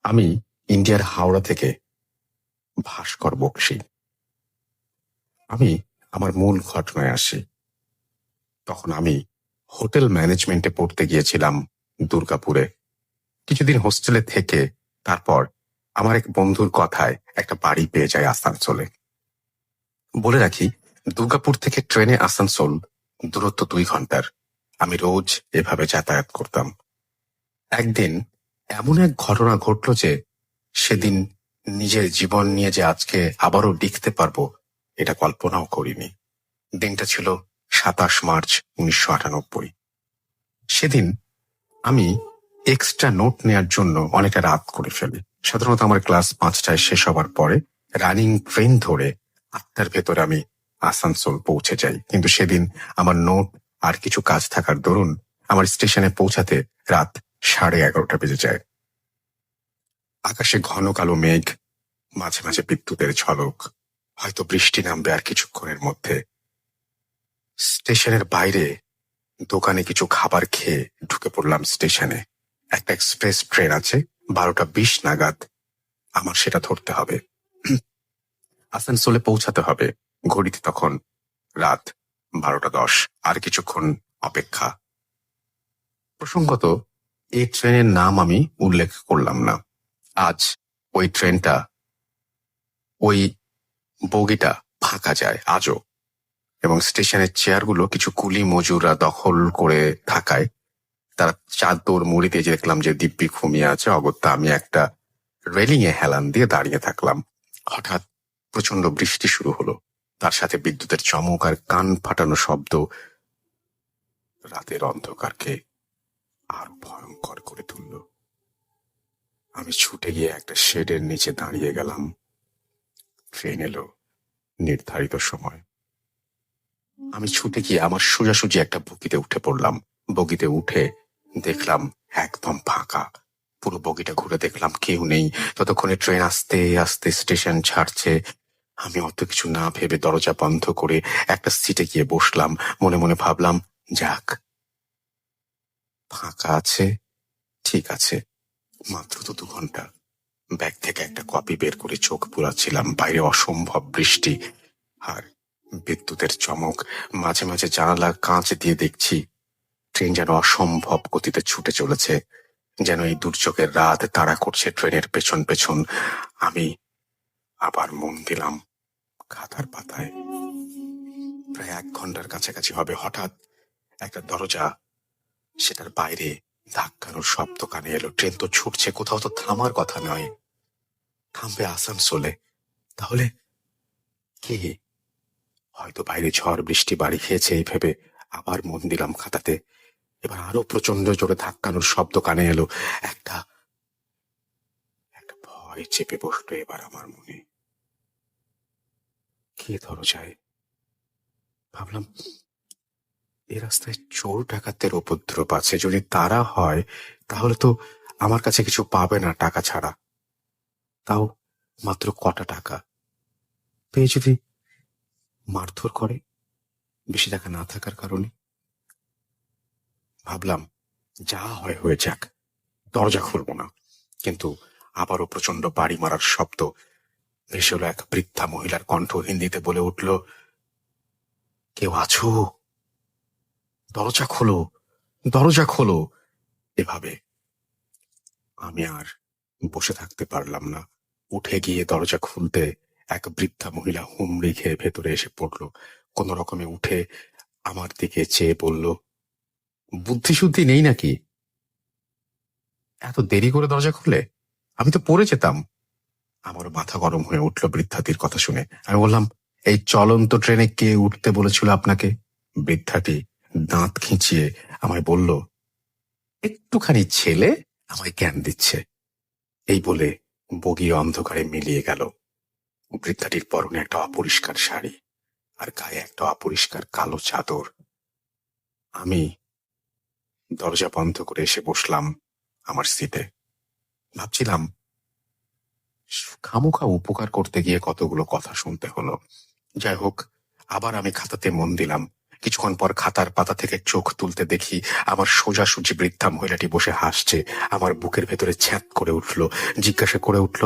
আমি ইন্ডিয়ার হাওড়া থেকে ভাস্কর বক্সী। আমি আমার মূল ঘটনায় আসি। তখন আমি হোটেল ম্যানেজমেন্টে পড়তে গিয়েছিলাম দুর্গাপুরে। কিছুদিন হোস্টেলে থেকে তারপর আমার এক বন্ধুর কথায় একটা বাড়ি পেয়ে যায় আসানসোলে। বলে রাখি, দুর্গাপুর থেকে ট্রেনে আসানসোল দূরত্ব 2 ঘন্টার। আমি রোজ এভাবে যাতায়াত করতাম। একদিন এমন এক ঘটনা ঘটল যে সেদিন নিজের জীবন নিয়ে যে আজকে আবারও লিখতে পারবো এটা কল্পনাও করিনি। দিনটা ছিল 27 মার্চ 1998। সেদিন আমি এক্সট্রা নোট নেয়ার জন্য অনেকটা রাত করে ফেলি। সাধারণত আমার ক্লাস 5টায় শেষ হবার পরে রানিং ট্রেন ধরে 8টার ভেতরে আমি আসানসোল পৌঁছে যাই, কিন্তু সেদিন আমার নোট আর কিছু কাজ থাকার দরুন আমার স্টেশনে পৌঁছাতে রাত 11:30 বেজে যায়। আকাশে ঘন কালো মেঘ, মাঝে মাঝে বিদ্যুতের ঝলক, হয়তো বৃষ্টি নামবে আর কিছুক্ষণের মধ্যে। স্টেশনের বাইরে দোকানে কিছু খাবার খেয়ে ঢুকে পড়লাম স্টেশনে। একটা এক্সপ্রেস ট্রেন আছে 12টা 20 নাগাদ, আমার সেটা ধরতে হবে। আসানসোলে পৌঁছাতে হবে। ঘড়িতে তখন রাত 12টা 10। আর কিছুক্ষণ অপেক্ষা। প্রসঙ্গত এই ট্রেনের নাম আমি উল্লেখ করলাম না। আজ ওই ট্রেনটা, ওই বগিটা ফাঁকা যায় আজও, এবং স্টেশনের চেয়ারগুলো কিছু কুলি মজুররা দখল করে থাকায় তারা চাদর মুড়ি দিয়ে দেখলাম যে দিব্যি ঘুমিয়ে আছে। অগত্যা আমি একটা রেলিং এ হেলান দিয়ে দাঁড়িয়ে থাকলাম। হঠাৎ প্রচন্ড বৃষ্টি শুরু হলো, তার সাথে বিদ্যুতের চমক আর কান ফাটানো শব্দ রাতের অন্ধকারকে আরো ভয়ঙ্কর করে তুলল। আমি ছুটে গিয়ে একটা শেডের নিচে দাঁড়িয়ে গেলাম। ট্রেন এলো নির্ধারিত সময়। আমি ছুটে গিয়ে আমার সোজাসুজি একটা বগিতে উঠে পড়লাম। বগিতে উঠে দেখলাম একদম ফাঁকা। পুরো বগিটা ঘুরে দেখলাম কেউ নেই। ততক্ষণে ট্রেন আস্তে আস্তে স্টেশন ছাড়ছে। আমি অত কিছু না ভেবে দরজা বন্ধ করে একটা সিটে গিয়ে বসলাম। মনে মনে ভাবলাম, যাক, ফাঁকা আছে, ঠিক আছে, মাত্র তো 2 ঘন্টা। ব্যাগ থেকে একটা কপি বের করে চোখ বুলাচ্ছিলাম। বাইরে অসম্ভব বৃষ্টি আর বিদ্যুতের চমক। মাঝে মাঝে জানালার কাঁচ দিয়ে দেখছি ট্রেন যেন অসম্ভব গতিতে ছুটে চলেছে, যেন এই দুর্যোগের রাত তাড়া করছে ট্রেনের পেছন পেছন। আমি আবার মন দিলাম খাতার পাতায়। প্রায় 1 ঘন্টার কাছাকাছি হবে। হঠাৎ একটা দরজা, সেটার বাইরে ধাক্কানোর শব্দ কানে এলো। ট্রেন তো ছুটছে, কোথাও তো থামার কথা নয়। থামবে আসানসোলে, তাহলে কে? হয়তো বাইরে ঝড় বৃষ্টি বাড়ি খেয়েছে এই ভেবে আবার মন দিলাম খাতাতে। এবার আরো প্রচন্ড জোরে ধাক্কানোর শব্দ কানে এলো। একটা একটা ভয় চেপে বসলো এবার আমার মনে। কে দরজায়? ভাবলাম, এ রাস্তায় চোর ডাকাতের উপদ্রব আছে। যদি তারা হয় তাহলে তো আমার কাছে কিছু পাবে না টাকা ছাড়া। তাও মাত্র কটা টাকা পেয়ে যদি মারধর করে, বেশি টাকা না থাকার কারণে। ভাবলাম, যা হয় হয়ে যাক, দরজা খুলবো না। কিন্তু আবারও প্রচন্ড বাড়ি মারার শব্দ ভেসে এলো। এক বৃদ্ধা মহিলার কণ্ঠ হিন্দিতে বলে উঠল, কেউ আছো? দরজা খোলো, দরজা খোলো। এভাবে আমি আর বসে থাকতে পারলাম না। উঠে গিয়ে দরজা খুলতে এক বৃদ্ধা মহিলা হুমড়ি খেয়ে ভেতরে এসে পড়ল। কোন রকমে উঠে আমার দিকে চেয়ে বলল, বুদ্ধি শুদ্ধি নেই নাকি? এত দেরি করে দরজা খুলে আমি তো পড়ে যেতাম। আমার মাথা গরম হয়ে উঠল বৃদ্ধাটির কথা শুনে। আমি বললাম, এই চলন্ত ট্রেনে কে উঠতে বলেছিল আপনাকে? বৃদ্ধাটি দাঁত খিঁচিয়ে আমায় বলল, একটুখানি ছেলে আমায় জ্ঞান দিচ্ছে। এই বলে বগি অন্ধকারে মিলিয়ে গেল। বৃদ্ধাটির পরনে একটা অপরিষ্কার শাড়ি আর গায়ে একটা অপরিষ্কার কালো চাদর। আমি দরজা বন্ধ করে এসে বসলাম আমার সিটে। ভাবছিলাম, খামোখা উপকার করতে গিয়ে কতগুলো কথা শুনতে হলো। যাই হোক, আবার আমি খাতাতে মন দিলাম। কিছুক্ষণ পর খাতার পাতা থেকে চোখ তুলতে দেখি আমার সোজাসুজি বৃদ্ধা মহিলাটি বসে হাসছে। আমার বুকের ভেতরে ছ্যাঁত করে উঠল। জিজ্ঞাসা করে উঠল,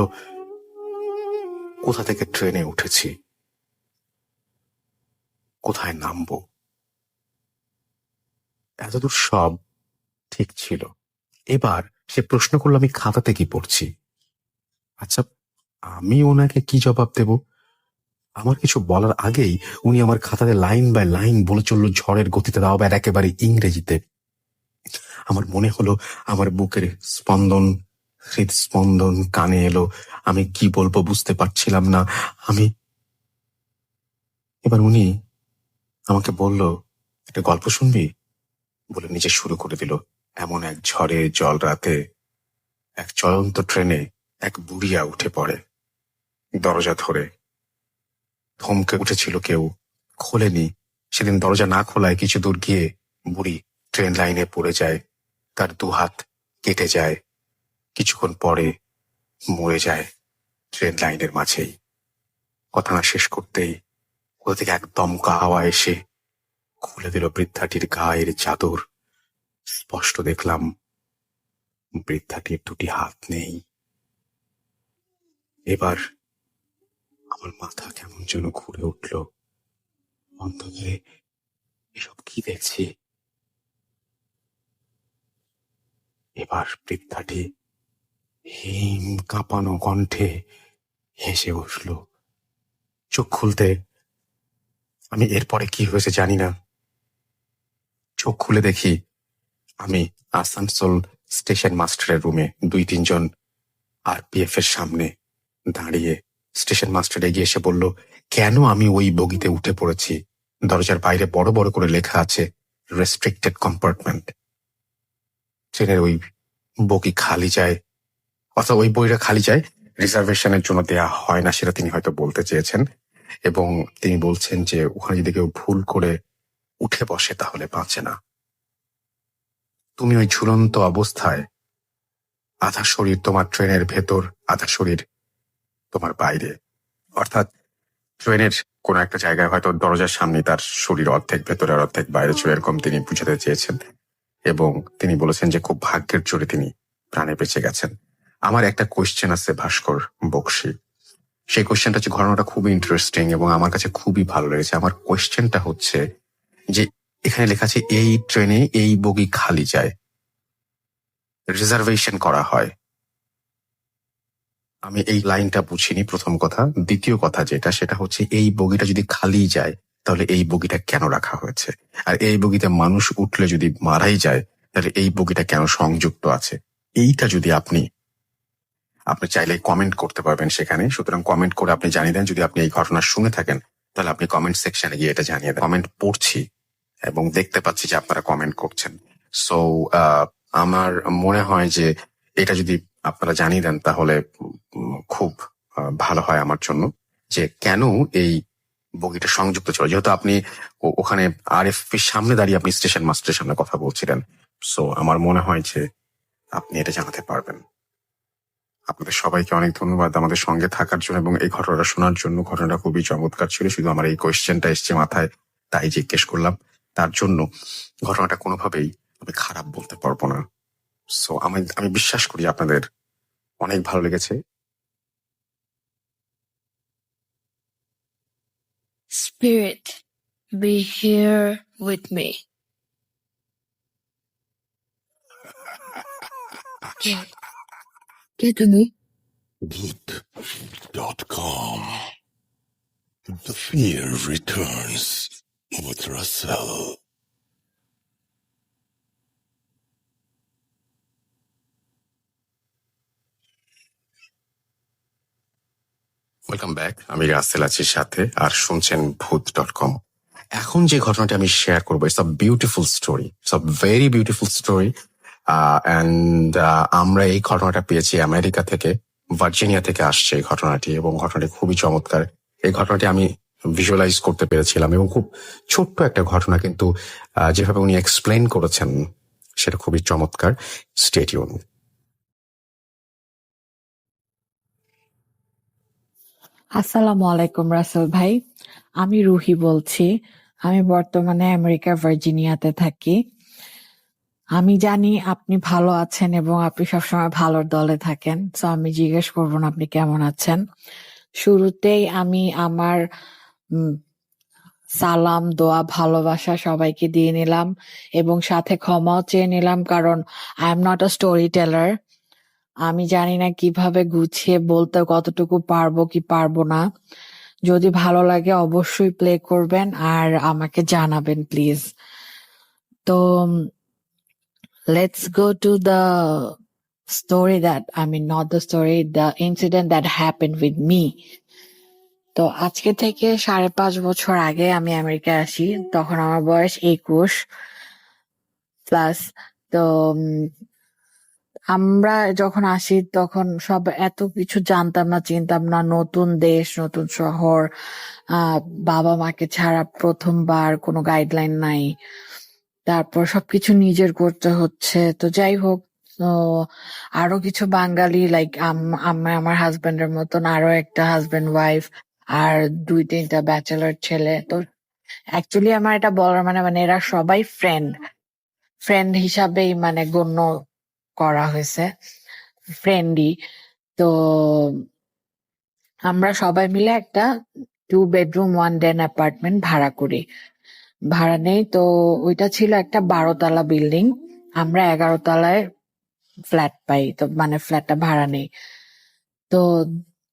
কোথা থেকে ট্রেনে উঠেছি, কোথায় নামবো। এতদূর সব ঠিক ছিল। এবার সে প্রশ্ন করলো আমি খাতাতে কি পড়ছি। আচ্ছা, আমি ওনাকে কি জবাব দেব? আমার কিছু বলার আগেই উনি আমার খাতাতে লাইন বাই লাইন বলে চলল ঝড়ের গতিতে, তাও আবার একেবারে ইংরেজিতে। আমার মনে হলো আমার বুকের স্পন্দন, হৃদস্পন্দন কানে এলো। আমি কি বলবো বুঝতে পারছিলাম না। এবার উনি আমাকে বলল, একটা গল্প শুনবি, বলে নিজে শুরু করে দিল। এমন এক ঝড়ে জল রাতে এক চলন্ত ট্রেনে এক বুড়িয়া উঠে পড়ে। দরজা ধরে থমকে উঠেছিল কেউ, খোলেনি। সেদিন দরজা না খোলায় কিছু দূর গিয়ে বুড়ি ট্রেন লাইনে পড়ে যায়। তার দুহাত কেটে যায়। কিছুক্ষণ পরে মরে যায় ট্রেন লাইনের মাঝেই। কথা না শেষ করতেই কোথা থেকে এক দমকা হাওয়া এসে খুলে দিল বৃদ্ধাটির গায়ের চাদর। স্পষ্ট দেখলাম বৃদ্ধাটির দুটি হাত নেই। এবার আমার মাথা কেমন যেন ঘুরে উঠল। অন্ধকারে এসব কি দেখছি? এবার বৃদ্ধাটি হিম কাঁপানো কণ্ঠে হেসে উঠল। চোখ খুলতে আমি এরপরে কি হয়েছে জানি না। চোখ খুলে দেখি আমি আসানসোল স্টেশন মাস্টারের রুমে 2-3 জন আরপিএফ এর সামনে দাঁড়িয়ে। স্টেশন মাস্টার এগিয়ে এসে বলল, কেন আমি ওই বগিতে উঠে পড়েছি। দরজার বাইরে বড় বড় করে লেখা আছে রেস্ট্রিক্টেড কম্পার্টমেন্ট। ট্রেনের ওই বগি খালি যায়, অর্থাৎ ওই বইটা খালি যায়, রিজার্ভেশনের জন্য দেয়া হয় না, সেটা তিনি হয়তো বলতে চেয়েছেন। এবং তিনি বলছেন যে ওখানে যদি কেউ ভুল করে উঠে বসে তাহলে বাঁচে না। তুমি ওই ঝুলন্ত অবস্থায়, আধা শরীর তোমার ট্রেনের ভেতর, আধা শরীর তোমার বাইরে। অর্থাৎ ট্রেনের কোন একটা জায়গায় হয়তো দরজার সামনে তার শরীর অর্ধেক ভেতরে আর অর্ধেক বাইরে ছিল, এরকম তিনি বুঝাতে চেয়েছেন। এবং তিনি বলেছেন যে খুব ভাগ্যের জোরে তিনি প্রাণে বেঁচে গেছেন। আমার একটা কোয়েশ্চেন আছে ভাস্কর বক্সী। সেই কোয়েশ্চেনটা হচ্ছে, ঘটনাটা খুবই ইন্টারেস্টিং এবং আমার কাছে খুবই ভালো লেগেছে। আমার কোয়েশ্চেনটা হচ্ছে যে এখানে লেখা আছে এই ট্রেনে এই বগি খালি যায়, রিজার্ভেশন করা হয়। আমি এই লাইনটা বুঝিনি, প্রথম কথা। দ্বিতীয় কথা যেটা, সেটা হচ্ছে এই বগিটা যদি খালি যায় তাহলে এই বগিটা কেন রাখা হয়েছে? আর এই বগিতে মানুষ উঠলে যদি মারাই যায় তাহলে এই বগিটা কেন সংযুক্ত আছে? এইটা যদি আপনি চাইলে কমেন্ট করতে পারবেন সেখানে। সুতরাং কমেন্ট করে আপনি জানিয়ে দেন। যদি আপনি এই ঘটনা শুনে থাকেন তাহলে আপনি কমেন্ট সেকশনে গিয়ে এটা জানিয়ে দেন। কমেন্ট পড়ছি এবং দেখতে পাচ্ছি যে আপনারা কমেন্ট করছেন। সো আমার মনে হয় যে এটা যদি আপনারা জানিয়ে দেন তাহলে খুব ভালো হয় আমার জন্য, যে কেন এই বগিটা সংযুক্ত ছিল। যেহেতু আপনি ওখানে আরএফপির সামনে দাঁড়িয়ে আপনি স্টেশন মাস্টারের সামনে কথা বলছিলেন, সো আমার মনে হয় যে আপনি এটা জানাতে পারবেন। আপনাদের সবাইকে অনেক ধন্যবাদ আমাদের সঙ্গে থাকার জন্য এবং এই ঘটনাটা শোনার জন্য। ঘটনাটা খুবই চমৎকার ছিল, শুধু আমার এই কোয়েশ্চেনটা এসছে মাথায় তাই জিজ্ঞেস করলাম। তার জন্য ঘটনাটা কোনোভাবেই আমি খারাপ বলতে পারবো না। সো আমি বিশ্বাস করি আপনাদের অনেক ভালো লেগেছে। Spirit, be here with me. Get to me. Good.com. The fear returns with Russell. Welcome back. আমি রাসেল আছি সাথে, আর শুনছেন ভূত.com। এখন যে ঘটনাটা আমি শেয়ার করবো, it's a beautiful story, it's a very beautiful story. And আমরা এই ঘটনাটা পেয়েছি আমেরিকা থেকে, ভার্জিনিয়া থেকে আসছে এই ঘটনাটি, এবং ঘটনাটি খুবই চমৎকার। এই ঘটনাটি আমি ভিজুয়ালাইজ করতে পেরেছিলাম এবং খুব ছোট্ট একটা ঘটনা, কিন্তু যেভাবে উনি এক্সপ্লেন করেছেন সেটা খুবই চমৎকার। Stay tune. আসসালামু আলাইকুম রাসেল ভাই, আমি রুহি বলছি। আমি বর্তমানে আমেরিকার ভার্জিনিয়াতে থাকি। আমি জানি আপনি ভালো আছেন এবং আপনি সবসময় ভালোর দলে থাকেন, সো আমি জিজ্ঞেস করবো না আপনি কেমন আছেন। শুরুতেই আমি আমার সালাম, দোয়া, ভালোবাসা সবাইকে দিয়ে নিলাম এবং সাথে ক্ষমাও চেয়ে নিলাম, কারণ I am not a story teller. আমি জানি না কিভাবে গুছিয়ে বলতে কতটুকু পারবো কি পারবো না। যদি ভালো লাগে অবশ্যই প্লে করবেন আর আমাকে জানাবেন প্লিজ। তো let's go to the story that, I mean, not the story, the incident that happened with me. তো আজকে থেকে 5.5 বছর আগে আমি আমেরিকায় আসি, তখন আমার বয়স 21 প্লাস। তো আমরা যখন আসি তখন সব এত কিছু জানতাম না, চিনতাম না, নতুন দেশ, নতুন শহর, বাবা মাকে ছাড়া প্রথমবার, কোনো গাইডলাইন নাই, তারপর সবকিছু নিজের করতে হচ্ছে। তো যাই হোক, তো আরো কিছু বাঙালি লাইক আমার হাজবেন্ডের মতন আরো একটা হাজবেন্ড ওয়াইফ আর 2-3টা ব্যাচেলার ছেলে। তো অ্যাকচুয়ালি আমার এটা বলার মানে এরা সবাই ফ্রেন্ড হিসাবেই মানে গণ্য করা হয়েছে, ফ্রেন্ডই। তো আমরা সবাই মিলে একটা 2 bedroom 1 den অ্যাপার্টমেন্ট ভাড়া করি, ভাড়া নেই। তো ওইটা ছিল একটা 12 তলা বিল্ডিং, আমরা 11 তলায় ফ্ল্যাট পাই, তো মানে ফ্ল্যাটটা ভাড়া নেই। তো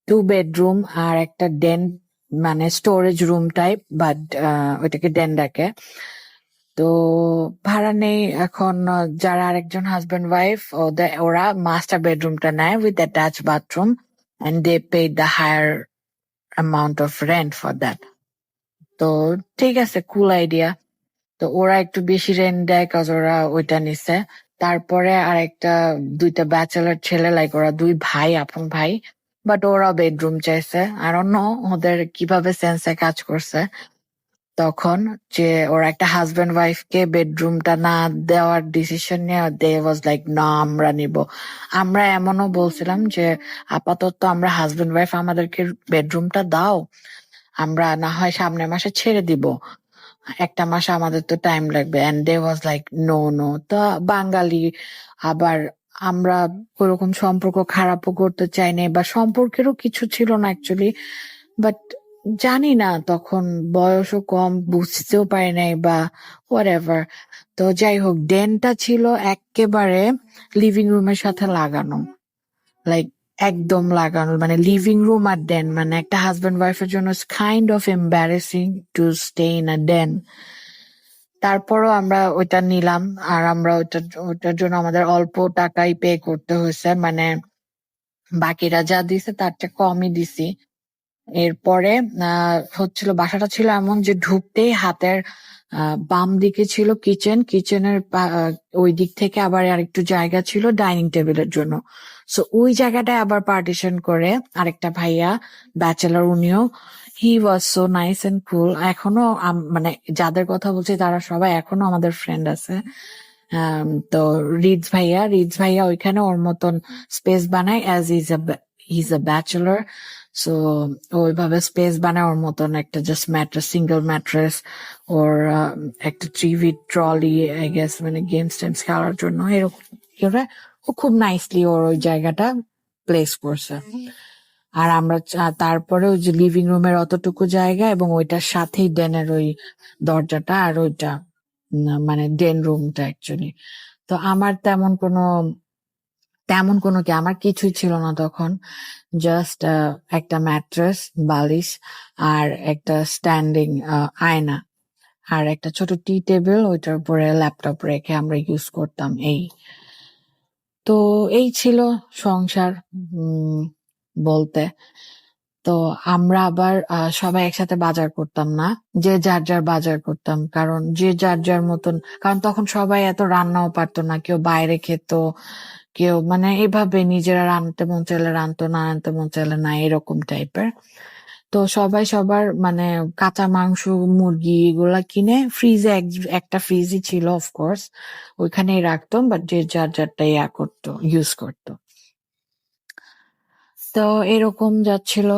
2 bedroom আর একটা ডেন, মানে স্টোরেজ রুম টাইপ, বাট ওইটাকে ডেন ডাকে। তো ভাড়া নেই। এখন যারা আরেকজন হাজবেন্ড ওয়াইফ, ওরা মাস্টার বেডরুমটা নেয় with attach bathroom, and they paid the higher amount of rent for that. তো ঠিক আছে, কুল আইডিয়া। তো ওরা একটু বেশি রেন্ট দেয় কাজ ওরা ওইটা নিছে। তারপরে আরেকটা 2টা ব্যাচেলার ছেলে, লাইক ওরা 2 ভাই, আপন ভাই, বাট ওরা বেডরুম চাইছে। আর অন্য ওদের কিভাবে সেন্সে কাজ করছে তখন, যে ওরা একটা হাজবেন্ড ওয়াইফ কে বেডরুমটা না দেওয়ার ডিসিশন নিয়ে দে ওয়াজ লাইক, না আমরা নিব। আমরা এমনও বলছিলাম যে আপাতত আমরা হাজবেন্ড ওয়াইফ, আমাদেরকে বেডরুমটা দাও, আমরা না হয় সামনের মাসে ছেড়ে দিব, 1 মাস আমাদের তো টাইম লাগবে। And they was like no no. তো বাঙালি, আবার আমরা ওরকম সম্পর্ক খারাপও করতে চাই না, বা সম্পর্কেরও কিছু ছিল না অ্যাকচুয়ালি, বাট জানি না, তখন বয়সও কম, বুঝতেও পারি নাই বা হোয়াটএভার। তো যাই হোক, ডেনটা ছিল একেবারে লিভিং রুমের সাথে লাগানো, লাইক একদম লাগানো, মানে লিভিং রুম আর ডেন, মানে একটা হাজবেন্ড ওয়াইফের জন্য kind of embarrassing to stay in a den. তারপরও আমরা ওইটা নিলাম, আর আমরা ওইটার জন্য আমাদের অল্প টাকাই পে করতে হয়েছে, মানে বাকিরা যা দিছে তার চেয়ে কমই দিছি। এরপরে হচ্ছিল, বাসাটা ছিল এমন যে ঢুকতেই হাতের বাম দিকে ছিল কিচেন, কিচেনের ওই দিক থেকে আবার আরেকটু জায়গা ছিল ডাইনিং টেবিলের জন্য। সো ওই জায়গাটায় আবার পার্টিশন করে আরেকটা ভাইয়া, ব্যাচেলার, উনিও, he was so nice and cool. এখনো মানে যাদের কথা বলছি তারা সবাই এখনো আমাদের ফ্রেন্ড আছে। তো রিডস ভাইয়া ওইখানে ওর মতন স্পেস বানায়, as is a bachelor. So ওইভাবে স্পেস বানায় ওর মতন একটা জাস্ট ম্যাট্রেস, সিঙ্গেল ম্যাট্রেস, ওর একটা 3 feet ট্রলি, আই গেস, মানে গেমস টেমস খেলার জন্য, এরকম করে ও খুব নাইসলি ওর ওই জায়গাটা প্লেস করছে। আর আমরা তারপরে ওই যে লিভিং রুমের অতটুকু জায়গা এবং ওইটার সাথেই ডেনের ওই দরজাটা, আর ওইটা মানে ডেন রুমটা অ্যাকচুয়ালি। তো আমার তেমন কোনো কি আমার কিছুই ছিল না তখন, জাস্ট একটা ম্যাট্রেস, বালিশ, আর একটা স্ট্যান্ডিং আয়না, আর একটা ছোট টি টেবিল, ওইটার উপরে ল্যাপটপ রেখে আমরা ইউজ করতাম। তো এই ছিল সংসার বলতে। তো আমরা আবার সবাই একসাথে বাজার করতাম না, যে যার যার বাজার করতাম, কারণ যে যার যার মতন, কারণ তখন সবাই এত রান্নাও পারতো না, কেউ বাইরে খেত, কেউ মানে এভাবে নিজেরা রানতে মন চাইলে রানতো, না রানতে মন চাইলে না, এরকম টাইপের। তো সবাই সবার মানে কাঁচা মাংস, মুরগি এগুলা কিনে ফ্রিজে, একটা ফ্রিজই ছিল অফকোর্স, ওইখানেই রাখতাম, বাট যে যার যারটা করতো, ইউজ করতো। তো এরকম যাচ্ছিল।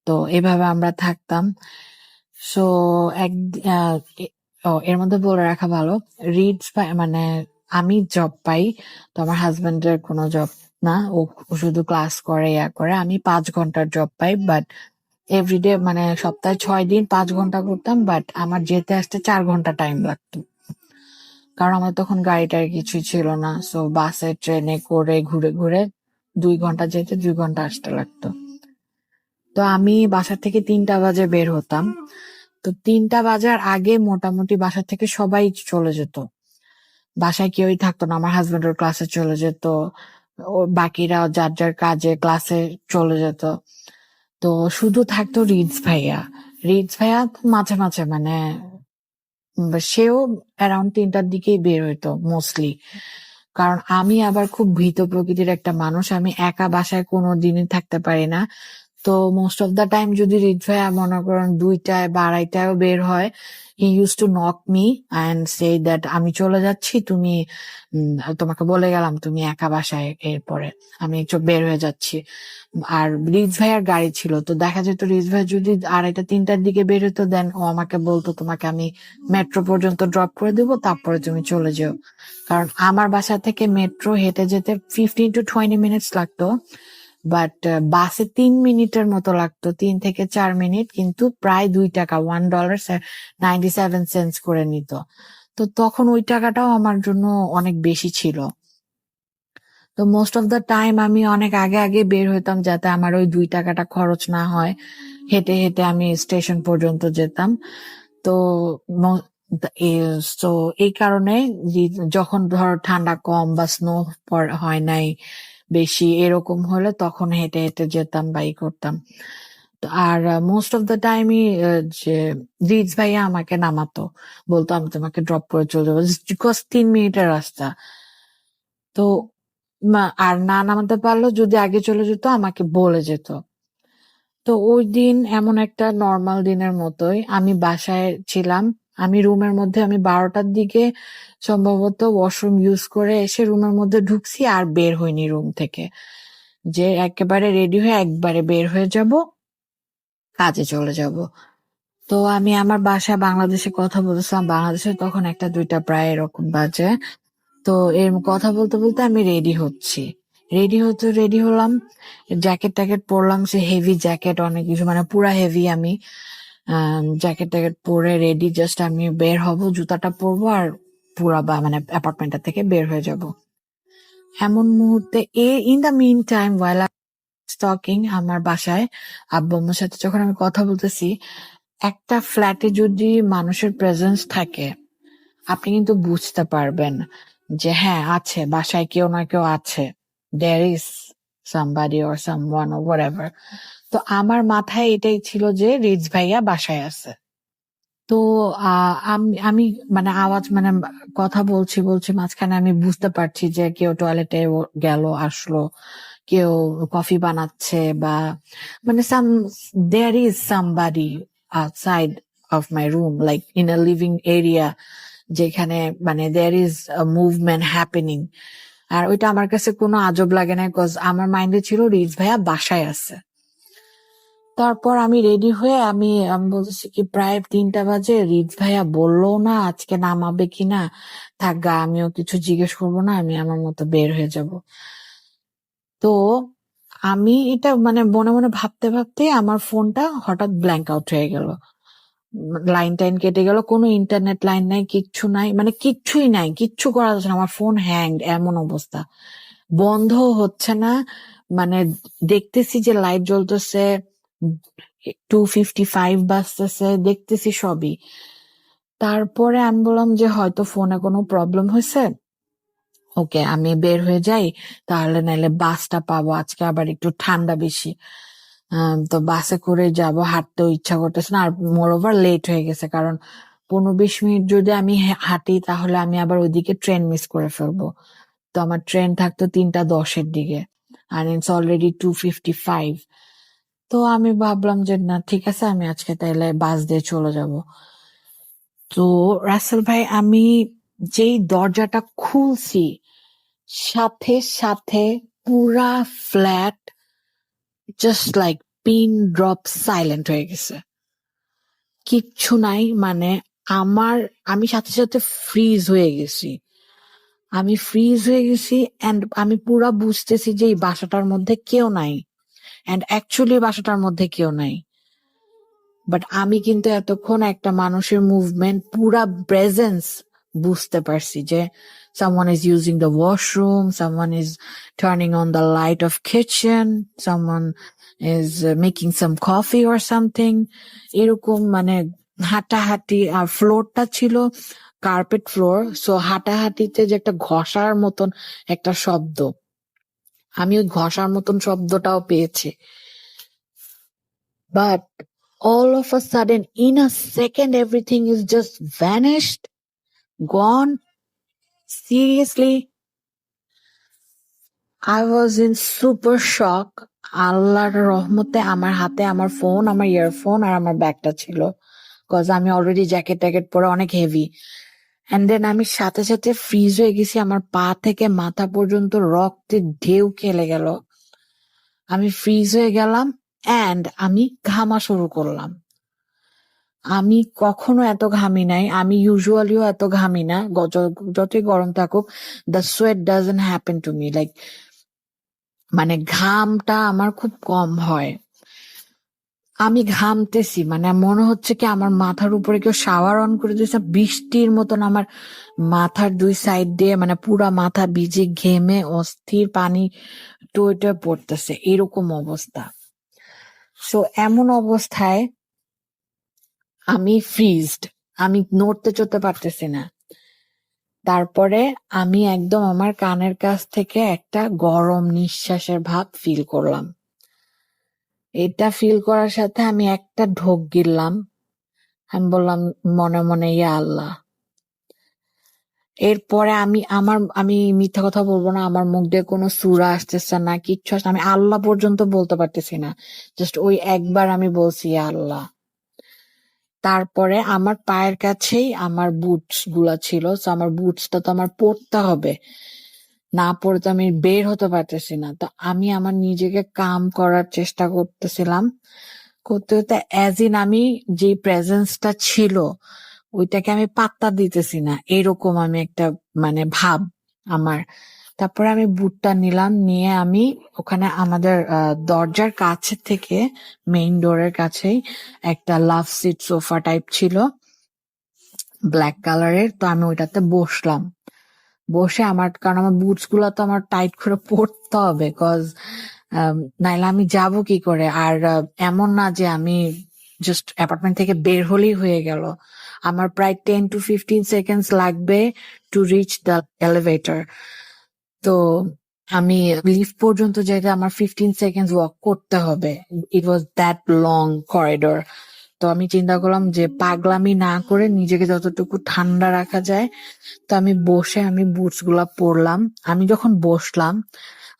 তো এভাবে আমরা থাকতাম। সো এক আহ, এ- এর মধ্যে বলে রাখা ভালো, রিডস মানে আমি জব পাই, তো আমার হাজবেন্ডের কোনো জব না, ও শুধু ক্লাস করে করে। আমি 5 ঘন্টার জব পাই, বাট এভরিডে মানে সপ্তাহে 6 দিন 5 ঘন্টা করতাম, বাট আমার যেতে আসতে 4 ঘন্টা টাইম লাগতো, কারণ আমার তখন গাড়িটার কিছুই ছিল না। সো বাসে ট্রেনে করে ঘুরে ঘুরে 2 ঘন্টা যেতে 2 ঘন্টা আসতে লাগতো। তো আমি বাসা থেকে 3টা বাজে বের হতাম। তো 3টা বাজার আগে মোটামুটি বাসা থেকে সবাই চলে যেত, বাসায় কেউই থাকতো না। আমার হাজবেন্ড ওর ক্লাসে চলে যেত, ও বাকিরা যার যার কাজে ক্লাসে চলে যেত। তো শুধু থাকতো রিডস ভাইয়া। রিডস ভাইয়া মাঝে মাঝে মানে সেও অ্যারাউন্ড 3টার দিকেই বের হইতো মোস্টলি, কারণ আমি আবার খুব ভীত প্রকৃতির একটা মানুষ, আমি একা বাসায় কোনো দিনই থাকতে পারি না। তো মোস্ট অফ দ্য টাইম যদি রিড ভাইয়া মনে করেন 2টায় বা 2:30টায়ও বের হয়, he use to knock me and say that আমি চলে যাচ্ছি, তুমি তোমাকে বলে গেলাম তুমি একা বাসায়, এরপরে আমি একটু বের হয়ে যাচ্ছি। আর রিজ ভাইয়ার গাড়ি ছিল, তো দেখা যেত রিজ ভাই যদি 2:30 3টার দিকে বের হতো, দেন ও আমাকে বলতো তোমাকে আমি মেট্রো পর্যন্ত ড্রপ করে দেবো, তারপরে তুমি চলে যেও। কারণ আমার বাসা থেকে মেট্রো হেঁটে যেতে 15 to 20 মিনিটস লাগতো, বাট বাসে 3 মিনিটের মতো লাগতো, 3 থেকে 4 মিনিট, কিন্তু প্রায় $2, $1.97 করে নিত। তো তখন ওই টাকাটাও আমার জন্য অনেক বেশি ছিল। তো মোস্ট অফ দ্য টাইম আমি অনেক আগে আগে বের হইতাম, যাতে আমার ওই $2 খরচ না হয়। হেঁটে হেঁটে আমি স্টেশন পর্যন্ত যেতাম। তো তো এই কারণে যখন ধর ঠান্ডা কম বা স্নো হয় নাই বেশি, এরকম হলে তখন হেঁটে হেঁটে যেতাম, বাই করতাম। তো আর মোস্ট অফ দ্য টাইমই যে রিজ ভাইয়া আমাকে নামাতো, বলতো আমি তোমাকে ড্রপ করে চলে যাবো, বিকজ 3 মিনিটের রাস্তা। তো আর না নামাতে পারলেও যদি আগে চলে যেত আমাকে বলে যেত। তো ওই দিন এমন একটা নর্মাল দিনের মতোই আমি বাসায় ছিলাম। আমি রুমের মধ্যে, আমি 12টার দিকে সম্ভবত ওয়াশরুম ইউজ করে এসে রুমের মধ্যে ঢুকছি, আর বের হইনি রুম থেকে, যে একেবারে রেডি হয়ে একবারে বের হয়ে যাব, কাজে চলে যাব। তো আমি আমার বাসায় বাংলাদেশে কথা বলতেছিলাম, বাংলাদেশে তখন 1টা 2টা প্রায় এরকম বাজে। তো এর কথা বলতে বলতে আমি রেডি হচ্ছি, রেডি হলাম, জ্যাকেট ট্যাকেট পরলাম, সে হেভি জ্যাকেট, অনেক কিছু মানে পুরা হেভি। আমি জ্যাকেট ট্যাকেট পরে রেডি, জাস্ট আমি বের হব, জুতাটা পরবো আর পুরা বা মানে অ্যাপার্টমেন্টটা থেকে বের হয়ে যাব। এমন মুহূর্তে in the mean time while stalking আমার বাসায় আব্বু আম্মুর সাথে যখন আমি কথা বলতেছি, একটা ফ্ল্যাটে যদি মানুষের প্রেজেন্স থাকে, আপনি কিন্তু বুঝতে পারবেন যে হ্যাঁ আছে, বাসায় কেউ না কেউ আছে, there is somebody or someone or whatever. তো আমার মাথায় এটাই ছিল যে রিজ ভাইয়া বাসায় আছে। তো আমি আমি মানে আওয়াজ মানে কথা বলছি বলছি, মাঝখানে আমি বুঝতে পারছি যে কেউ টয়লেটে গেল আসলো, কেউ কফি বানাচ্ছে, বা মানে there is somebody outside of my room, like in a living area, যেখানে মানে দেয়ার ইজ মুভমেন্ট হ্যাপেনিং। আর ওইটা আমার কাছে কোনো আজব লাগে না, বিকজ আমার মাইন্ডে ছিল রিজ ভাইয়া বাসায় আছে। তারপর আমি রেডি হয়ে আমি আমি বলতেছি কি প্রায় 3টা বাজে, রিজ ভাইয়া বললো না আজকে নামাবে কিনা, থাক গা, আমিও কিছু জিজ্ঞেস করবো না, আমি আমার মতো বের হয়ে যাব। তো আমি এটা মানে মনে মনে ভাবতে ভাবতে আমার ফোনটা হঠাৎ ব্ল্যাঙ্ক আউট হয়ে গেল, লাইন টাইন কেটে গেল, কোনো ইন্টারনেট লাইন নাই, কিচ্ছু নাই, মানে কিচ্ছুই নাই, কিচ্ছু করা যাচ্ছে না, আমার ফোন হ্যাংড, এমন অবস্থা, বন্ধ হচ্ছে না। মানে দেখতেছি যে লাইট জ্বলতেছে, 2:55 বাজতেছে, দেখতেছি সবই। তারপরে আমি বললাম যে হয়তো ফোনে কোনো প্রবলেম হয়েছে, ওকে আমি বের হয়ে যাই, তাহলে নাইলে বাসটা পাবো, আজকে আবার একটু ঠান্ডা বেশি। তো বাসে করে যাব, হাঁটতেও ইচ্ছা করতেছে না, আর মোর ওভার লেট হয়ে গেছে, কারণ 15-20 মিনিট যদি আমি হাঁটি তাহলে আমি আবার ওইদিকে ট্রেন মিস করে ফেলবো। তো আমার ট্রেন থাকতো 3টা 10-এর দিকে, আর ইটস অলরেডি 2:55। তো আমি ভাবলাম যে না ঠিক আছে, আমি আজকে তাইলে বাস দিয়ে চলে যাব। তো রাসেল ভাই, আমি যেই দরজাটা খুলছি, সাথে সাথে পুরা flat just like pin drop silent হয়ে গেছে। কিচ্ছু নাই, মানে আমি সাথে সাথে ফ্রিজ হয়ে গেছি। এন্ড আমি পুরা বুঝতেছি যে এই বাসাটার মধ্যে কেউ নাই, এন্ড অ্যাকচুয়ালি বাসাটার মধ্যে কেউ নাই। বাট আমি কিন্তু এতক্ষণ একটা মানুষের মুভমেন্ট, পুরা প্রেজেন্স বুঝতে পারছি যে someone is using the washroom, someone is turning on the light of kitchen, someone is making some coffee or something, এরকম মানে হাঁটাহাঁটি। আর ফ্লোরটা ছিল কার্পেট ফ্লোর, সো হাঁটাহাঁটিতে যে একটা ঘষার মতন একটা শব্দ, আমি ওই ঘষার মতন শব্দটাও পেয়েছি। But all of a sudden, in a second, everything is just vanished, gone. Seriously, I was in super shock. আল্লাহর রহমতে আমার হাতে আমার ফোন, আমার ইয়ারফোন আর আমার ব্যাগটা ছিল, কজ আমি অলরেডি জ্যাকেট ট্যাকেট পরে অনেক হেভি। এন্ড দেন আমি সাথে সাথে ফ্রিজ হয়ে গেছি, আমার পা থেকে মাথা পর্যন্ত রক্তের ঢেউ খেলে গেল। আমি ফ্রিজ হয়ে গেলাম এন্ড আমি ঘামা শুরু করলাম। আমি কখনো এত ঘামি নাই, আমি ইউজুয়ালিও এত ঘামি না, যতই গরম থাকুক। The sweat doesn't happen to me, like মানে ঘামটা আমার খুব কম হয়। আমি ঘামতেছি, মানে মনে হচ্ছে কি আমার মাথার উপরে কেউ শাওয়ার অন করে দিয়েছে, বৃষ্টির মতন আমার মাথার দুই সাইড দিয়ে, মানে পুরা মাথা ভিজে ঘেমে অস্থির, পানি টয়ে পড়তেছে, এরকম অবস্থা। সো এমন অবস্থায় আমি ফ্রিজড, আমি নড়তে চড়তে পারতেছি না। তারপরে আমি একদম আমার কানের কাছ থেকে একটা গরম নিঃশ্বাসের ভাব ফিল করলাম। এটা ফিল করার সাথে আমি একটা ঢোক গিললাম। আমি বললাম মনে মনে, ইয়া আল্লাহ। এরপরে আমি মিথ্যা কথা বলবো না, আমার মুখ দিয়ে কোনো সূরা আসতেছে না, কিচ্ছু আসছে না, আমি আল্লাহ পর্যন্ত বলতে পারতেছি না। জাস্ট ওই একবার আমি বলছি ইয়া আল্লাহ। তারপরে আমার পায়ের কাছেই আমার বুটস গুলা ছিল, তো আমার বুটসটা তো আমার পরতে হবে, না পরে তো আমি বের হতে পারতেছি না। তো আমি আমার নিজেকে কাম করার চেষ্টা করতেছিলাম, করতে করতে অ্যাজ ইন আমি যে প্রেজেন্সটা ছিল ওইটাকে আমি পাত্তা দিতেছি না, এরকম আমি একটা মানে ভাব আমার। তারপরে আমি বুটটা নিলাম, নিয়ে আমি ওখানে আমাদের দরজার কাছে থেকে, মেইন ডোরের কাছেই একটা লাভ সিট সোফা টাইপ ছিল ব্ল্যাক কালারের, তো আমি ওইটাতে বসলাম। বসে কারণ আমার বুটস গুলা তো আমার টাইট করে পরতে হবে, কজ নাইলে আমি যাব কি করে। আর এমন না যে আমি জাস্ট অ্যাপার্টমেন্ট থেকে বের হলেই হয়ে গেল, আমার প্রায় 10 to 15 seconds লাগবে টু রিচ দ্য এলিভেটর। তো আমি লিফট পর্যন্ত যেতে আমার 15 seconds ওয়াক করতে হবে। ইট ওয়াজ দ্যাট লং করিডোর। তো আমি চিন্তা করলাম যে পাগলামি না করে নিজেকে যতটুকু ঠান্ডা রাখা যায়, তো আমি বসে আমি বুটস গুলা পরলাম। আমি যখন বসলাম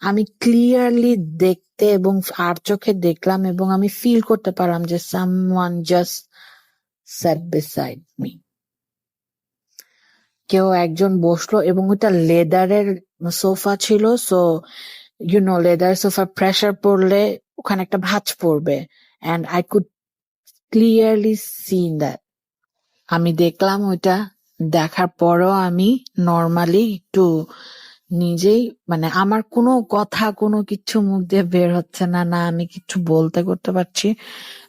আমি ক্লিয়ারলি দেখতে এবং আর চোখে দেখলাম এবং আমি ফিল করতে পারলাম যে someone just sat beside me, কেউ একজন বসলো, এবং ওটা লেদারের সোফা ছিল। সো লেদার সোফা প্রেসার পড়লে ওখানে একটা ভাঁজ পড়বে, and I could clearly see that. আমি দেখলাম ওইটা, দেখার পরও আমি নর্মালি একটু নিজেই, মানে আমার কোনো কথা কোনো কিছু মুখ দিয়ে বের হচ্ছে না, না আমি কিছু বলতে করতে পারছি।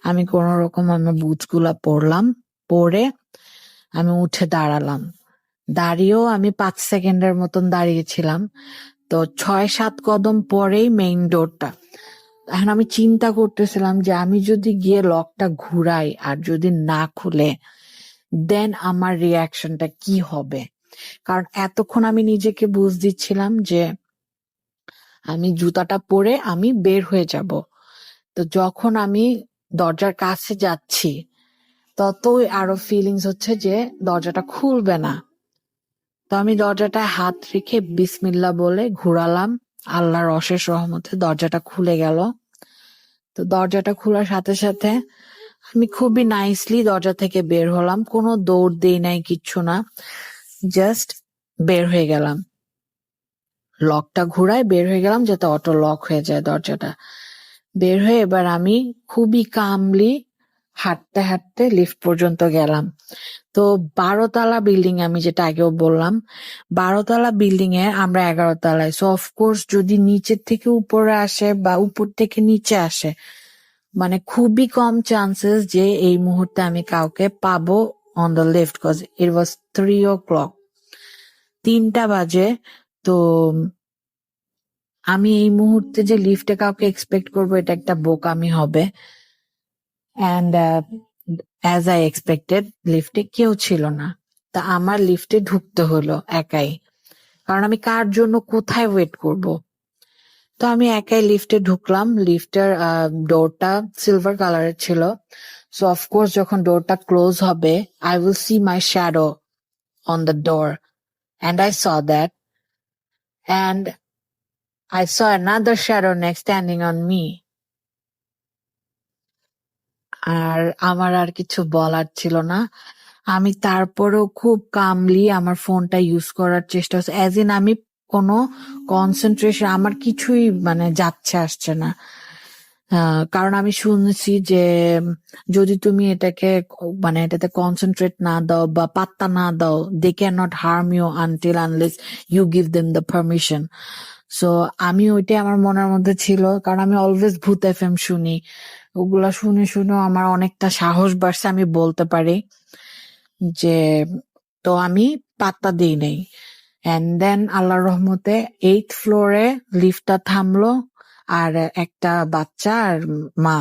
আমি কোন রকম আমার বুটস গুলা পরলাম, পরে আমি উঠে দাঁড়ালাম। দাঁড়িয়েও আমি 5 সেকেন্ডের মতন দাঁড়িয়েছিলাম। তো 6-7 কদম পরেই মেইন ডোরটা। এখন আমি চিন্তা করতেছিলাম যে আমি যদি গিয়ে লকটা ঘুরাই আর যদি না খুলে, দেন আমার রিয়াকশনটা কি হবে। কারণ এতক্ষণ আমি নিজেকে বুঝ দিচ্ছিলাম যে আমি জুতাটা পরে আমি বের হয়ে যাব। তো যখন আমি দরজার কাছে যাচ্ছি ততই আরো ফিলিংস হচ্ছে যে দরজাটা খুলবে না। তো আমি দরজাটায় হাত রেখে বিসমিল্লাহ বলে ঘুরালাম, আল্লাহর অশেষ রহমতে দরজাটা খুলে গেল। তো দরজাটা খোলার সাথে সাথে আমি খুবই নাইসলি দরজা থেকে বের হলাম, কোনো দৌড় দেই নাই, কিচ্ছু না, জাস্ট বের হয়ে গেলাম। লকটা ঘুরায় বের হয়ে গেলাম যাতে অটো লক হয়ে যায় দরজাটা। বের হয়ে এবার আমি খুবই কামলি হাঁটতে হাঁটতে লিফট পর্যন্ত গেলাম। তো 12 তলা বিল্ডিং, আমি যেটা আগেও বললাম, 12 তলা বিল্ডিং এ আমরা 11 তলায়। সো অফকোর্স যদি নিচের থেকে উপরে আসে বা উপর থেকে নিচে আসে, মানে খুবই কম চান্সেস যে এই মুহূর্তে আমি কাউকে পাবো on the lift, cause it was 3 o'clock, 3টা বাজে। তো আমি এই মুহূর্তে যে লিফটে কাউকে এক্সপেক্ট করবো, এটা একটা বোকামি হবে। অ্যান্ড অ্যাজ আই এক্সপেক্টেড, লিফটে কেউ ছিল না। তা আমার লিফটে ঢুকতে হলো একাই, কারণ আমি কার জন্য কোথায় ওয়েট করব। তো আমি একাই লিফটে ঢুকলাম। লিফটের ডোরটা সিলভার কালারের ছিল। সো অফকোর্স যখন ডোরটা ক্লোজ হবে, I will see my shadow on the door, and I saw that, and I saw another shadow next standing on me. আর আমার আর কিছু বলার ছিল না। আমি তারপরেও খুব কামলি আমার ফোনটা ইউজ করার চেষ্টা করছি, অ্যাজ ইন আমি কোনো কনসেন্ট্রেশন, আমার কিছুই মানে যাচ্ছে আসছে না। কারণ আমি শুনেছি যে যদি তুমি এটাকে মানে এটাতে কনসেন্ট্রেট না দাও বা পাত্তা না দাও, they can not harm you until unless you give them the permission. So আমি ওইটাই আমার মনের মধ্যে ছিল, কারণ আমি অলওয়েজ ভূত এফএম শুনি। ওগুলা শুনে শুনেও আমার অনেকটা সাহস বাড়ছে, আমি বলতে পারি যে। তো আমি পাত্তা দিই নাই। অ্যান্ড দেন আল্লাহর রহমতে 8th ফ্লোরে লিফটটা থামলো, আর একটা বাচ্চা আর মা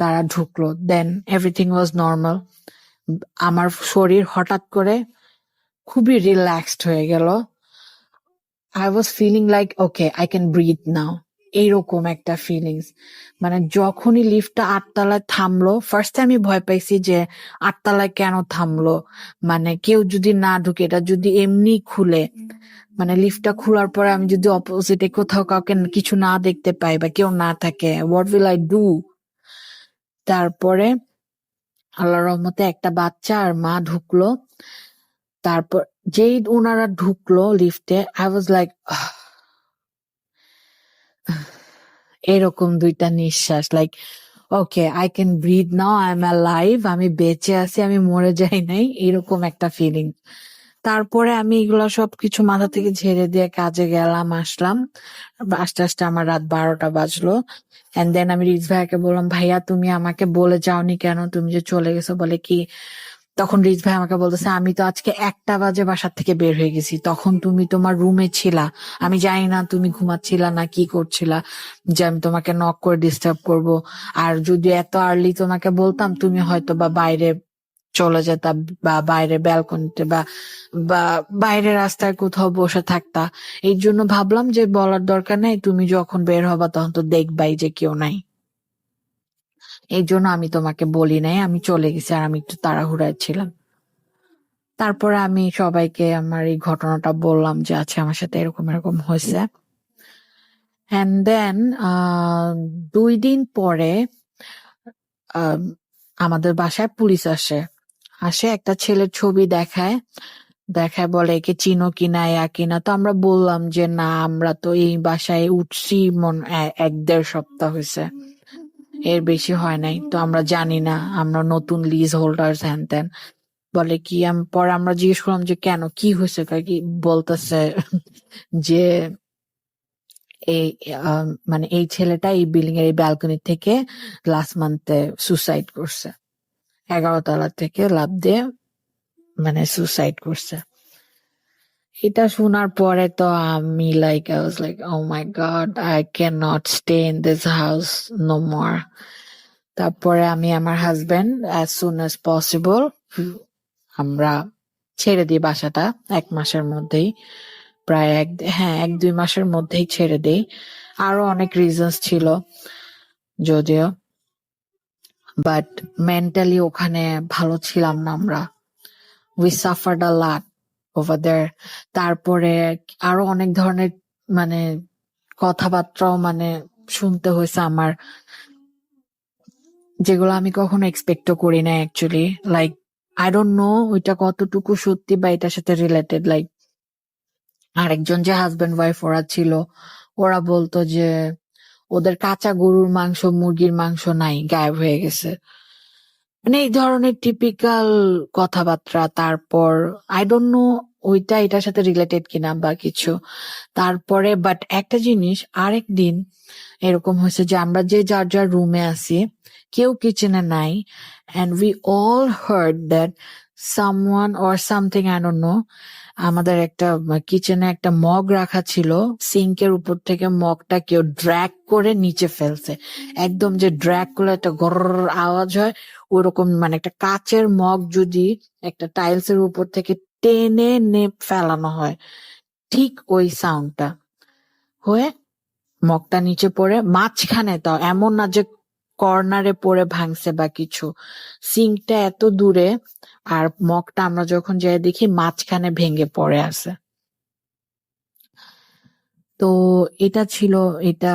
তারা ঢুকলো। Then everything was normal. আমার শরীর হঠাৎ করে খুবই রিল্যাক্সড হয়ে গেল। I was feeling like okay, I can breathe now, এইরকম একটা ফিলিংস। মানে যখনই লিফটটা 8 তলায় থামলো, ফার্স্টে আমি ভয় পাইছি যে 8 তলায় কেন থামলো, মানে কেউ যদি না ঢুকে, এটা যদি এমনি খুলে, মানে লিফটটা খোলার পরে আমি যদি অপোজিটে কোথাও কাউকে কিছু না দেখতে পাই বা কেউ না থাকে, হোয়াট উইল আই ডু? তারপরে আল্লাহর রহমতে একটা বাচ্চা আর মা ঢুকলো। তারপর যেই ওনারা ঢুকলো লিফটে, আই ওয়াজ লাইক এরকম 2টা নিঃশ্বাস, like okay, I can breathe now, I am alive, আমি বেঁচে আছি, আমি মরে যাই নাই, এরকম একটা ফিলিং। তারপরে আমি এগুলো সবকিছু মাথা থেকে ঝেড়ে দিয়ে কাজে গেলাম, আসলাম। আস্তে আস্তে আমার রাত 12টা বাজলো। এন্ড দেন আমি রিজ ভাইয়াকে বললাম, ভাইয়া তুমি আমাকে বলে যাওনি কেন, তুমি যে চলে গেছো? বলে কি, তখন রিজ ভাই আমাকে বলতেছে, আমি তো আজকে 1টা বাজে বাসার থেকে বের হয়ে গেছি, তখন তুমি তোমার রুমে ছিলা, আমি জানি না তুমি ঘুমাচ্ছিলা না কি করছিলা, যে আমি তোমাকে নক করে ডিস্টার্ব করব। আর যদি এত আর্লি তোমাকে বলতাম, তুমি হয়তো বা বাইরে চলে যেতা, বা বাইরে ব্যালকনিতে বা বা বাইরে রাস্তায় কোথাও বসে থাকতা। এই জন্য ভাবলাম যে বলার দরকার নাই, তুমি যখন বের হবা তখন তো দেখবাই যে কেউ নাই, এই জন্য আমি তোমাকে বলি নাই, আমি চলে গেছি, আর আমি একটু তাড়াহুড়ায় ছিলাম। তারপরে আমি সবাইকে আমার এই ঘটনাটা বললাম যে আচ্ছা আমার সাথে এরকম এরকম হয়েছে। অ্যান্ড দেন 2 দিন পরে আমাদের বাসায় পুলিশ আসে একটা ছেলের ছবি দেখায়, বলে একে চিনো কিনা, কিনা। তো আমরা বললাম যে না, আমরা তো এই বাসায় উঠছি 1-1.5 সপ্তাহ হয়েছে, এর বেশি হয় নাই, তো আমরা জানি না, আমরা নতুন লিজ হোল্ডার্স, হ্যান ত্যান। বলে কি, পরে আমরা জিজ্ঞেস করলাম যে কেন, কি হয়েছে, কি বলতেছে যে এই মানে এই ছেলেটা এই বিল্ডিং এর এই ব্যালকনি থেকে লাস্ট মান্থে সুসাইড করছে, 11 তলা থেকে লাফ দিয়ে মানে সুসাইড করছে। এটা শোনার পরে তো আমি like, I was like, oh my God, I can not stay in this house no more. তারপরে আমি আমার husband as soon as possible আমরা ছেড়ে দিই বাসাটা, 1 মাসের মধ্যেই, প্রায় 1-2 মাসের মধ্যেই ছেড়ে দিই। আরো অনেক রিজনস ছিল যদিও, বাট মেন্টালি ওখানে ভালো ছিলাম না আমরা। We suffered a lot over there. তারপরে আরো অনেক ধরনের মানে কথাবার্তাও মানে শুনতে হয়েছে আমার, যেগুলো আমি কখনো এক্সপেক্টও করি না actually. Like I don't know ওইটা কতটুকু সত্যি বা এটার সাথে রিলেটেড। লাইক আরেকজন যে হাজবেন্ড ওয়াইফ ওরা ছিল, ওরা বলতো যে ওদের কাঁচা গরুর মাংস, মুরগির মাংস নাই, গায়েব হয়ে গেছে। মানে এই ধরনের টিপিক্যাল কথাবার্তা। তারপর আই ডোন্ট নো ওইটা এটার সাথে রিলেটেড কিনা বা কিছু। তারপরে বাট একটা জিনিস, আরেক দিন এরকম হয়েছে যে আমরা যে যার যার রুমে আছি, কেউ কিচেনে নাই, and we all hard that someone or something, I don't know, আমাদের একটা কিচেনে একটা মগ রাখা ছিল, সিঙ্কের উপর থেকে মগটা কেউ ড্র্যাগ করে নিচে ফেলছে। একদম যে ড্র্যাগ করলে একটা গর আওয়াজ হয়, ওরকম, মানে একটা কাচের মগ যদি একটা টাইলস এর উপর থেকে টেনে ফেলানো হয়, ঠিক ওই সাউন্ডটা হয়ে মগটা নিচে পড়ে মাঝখানে, তাও এমন না যে কর্নারে পড়ে ভাঙছে বা কিছু, সিঙ্কটা এত দূরে, আর মগটা আমরা যখন যাই দেখি মাঝখানে ভেঙে পড়ে আছে। তো এটা ছিল, এটা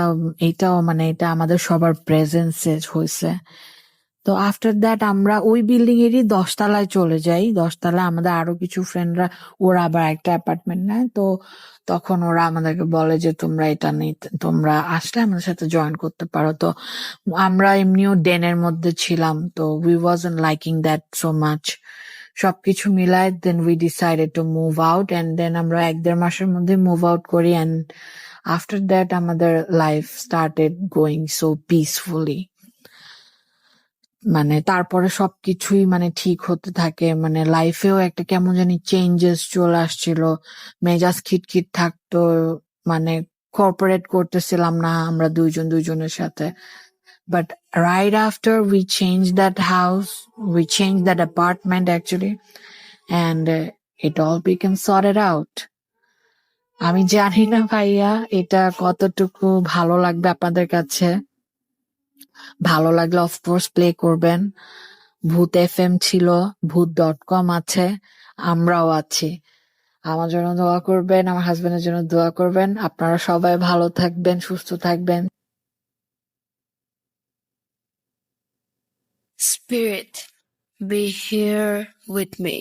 এটাও মানে এটা আমাদের সবার প্রেজেন্সে হয়েছে। তো আফটার দ্যাট আমরা ওই বিল্ডিং এরই 10 তলায় চলে যাই। 10 তলায় আমাদের আরো কিছু ফ্রেন্ডরা, ওরা আবার একটা অ্যাপার্টমেন্ট নেয়। তো তখন ওরা আমাদেরকে বলে যে তোমরা এটা নেই, তোমরা আসলে আমাদের সাথে জয়েন করতে পারো। তো আমরা এমনিও ডেনের মধ্যে ছিলাম, তো we wasn't liking that so much. সবকিছু মিলায় then we decided to move out, and then আমরা 1-1.5 মাসের মধ্যে মুভ আউট করি। এন্ড আফটার দ্যাট আমাদের life started going so peacefully. মানে তারপরে সবকিছুই মানে ঠিক হতে থাকে, মানে লাইফেও একটা কেমন জানি চেঞ্জেস চলে আসছিল, মেজাজ খিটখিট থাকতো, মানে কোঅপারেট করতেছিলাম না আমরা দুইজন দুইজনের সাথে। But right after we change that house, we change that apartment actually, and it all became sorted out. আমি জানি না ভাইয়া এটা কতটুকু ভালো লাগবে আপনাদের কাছে। ভালো লাগলে অফকোর্স প্লে করবেন। ভূত FM ছিল, ভূত.com আছে, আমরাও আছি। আমার জন্য দোয়া করবেন, আমার হাজবেন্ডের জন্য দোয়া করবেন। আপনারা সবাই ভালো থাকবেন, সুস্থ থাকবেন। Spirit, be here with me.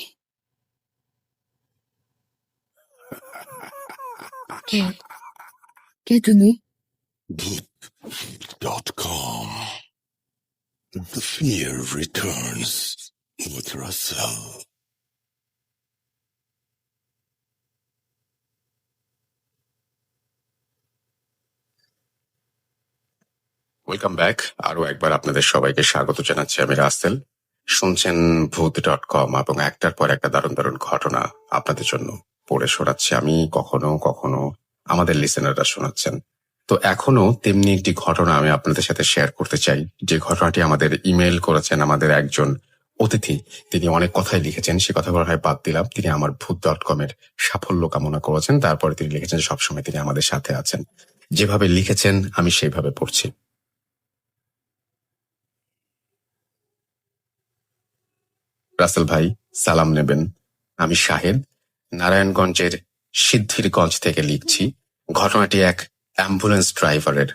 কে কে তুমি? Boot.com. The fear returns with Russell. Welcome back. আরো একবার আপনাদের সবাইকে স্বাগত জানাচ্ছি, আমি রাসেল। শুনছেন ভূত.com, এবং একটার পর একটা দারুণ দারুণ ঘটনা আপনাদের জন্য পড়ে শোনাচ্ছি আমি, কখনো কখনো আমাদের লিসেনাররা শোনাচ্ছেন। তো এখনো তেমনি একটি ঘটনা আমি আপনাদের সাথে শেয়ার করতে চাই, যে ঘটনাটি আমাদের ইমেল করেছেন আমাদের একজন অতিথি। তিনি অনেক কথাই লিখেছেন, সে কথাগুলো হয় বাদ দিলাম। তিনি আমার ভূত.com এর সাফল্য কামনা করেছেন, তারপরে তিনি লিখেছেন সবসময় তিনি আমাদের সাথে আছেন। যেভাবে লিখেছেন আমি সেইভাবে পড়ছি। রাসেল ভাই, সালাম নেবেন। আমি শাহেদ, নারায়ণগঞ্জের সিদ্ধিরগঞ্জ থেকে লিখছি। ঘটনাটি এক অ্যাম্বুলেন্স ড্রাইভারের।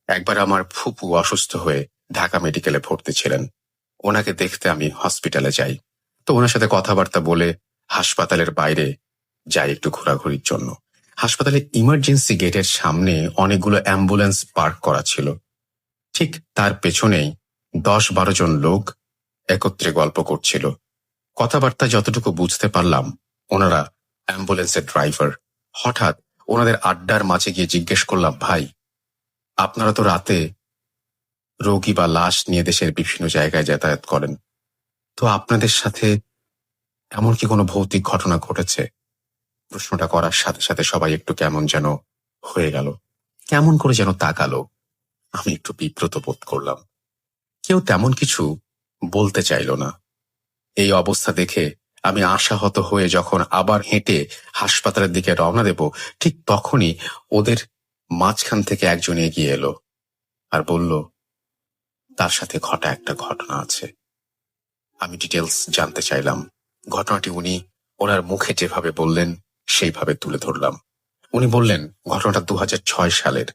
একবার আমার ফুপু অসুস্থ হয়ে ঢাকা মেডিকেলে ভর্তি ছিলেন। ওনাকে দেখতে আমি হসপিটালে যাই। তো ওনার সাথে কথাবার্তা বলে হাসপাতালের বাইরে যাই একটু ঘোরাঘুরির জন্য। হাসপাতালে ইমার্জেন্সি গেটের সামনে অনেকগুলো অ্যাম্বুলেন্স পার্ক করা ছিল। ঠিক তার পেছনেই 10-12 জন লোক একত্রে গল্প করছিল। কথাবার্তা যতটুকু বুঝতে পারলাম, ওনারা অ্যাম্বুলেন্সের ড্রাইভার। হঠাৎ ওনাদের আড্ডার মাঝে গিয়ে জিজ্ঞেস করলাম, ভাই আপনারা তো রাতে রোগী বা লাশ নিয়ে দেশের বিভিন্ন জায়গায় যাতায়াত করেন, তো আপনাদের সাথে এমন কি কোনো ভৌতিক ঘটনা ঘটেছে? প্রশ্নটা করার সাথে সাথে সবাই একটু কেমন যেন হয়ে গেল, কেমন করে যেন তাকালো। আমি একটু বিব্রত বোধ করলাম। কেউ তেমন কিছু বলতে চাইল না। এই অবস্থা দেখে আমি আশাহত হয়ে যখন আবার হেঁটে হাসপাতালের দিকে রওনা দেব, ঠিক তখনই ওদের মাঝখান থেকে একজন এগিয়ে এলো আর বলল তার সাথে ঘটা একটা ঘটনা আছে। আমি ডিটেলস জানতে চাইলাম। ঘটনাটি উনি ওনার মুখে যেভাবে বললেন সেইভাবে তুলে ধরলাম। উনি বললেন ঘটনাটা 2006 সালের।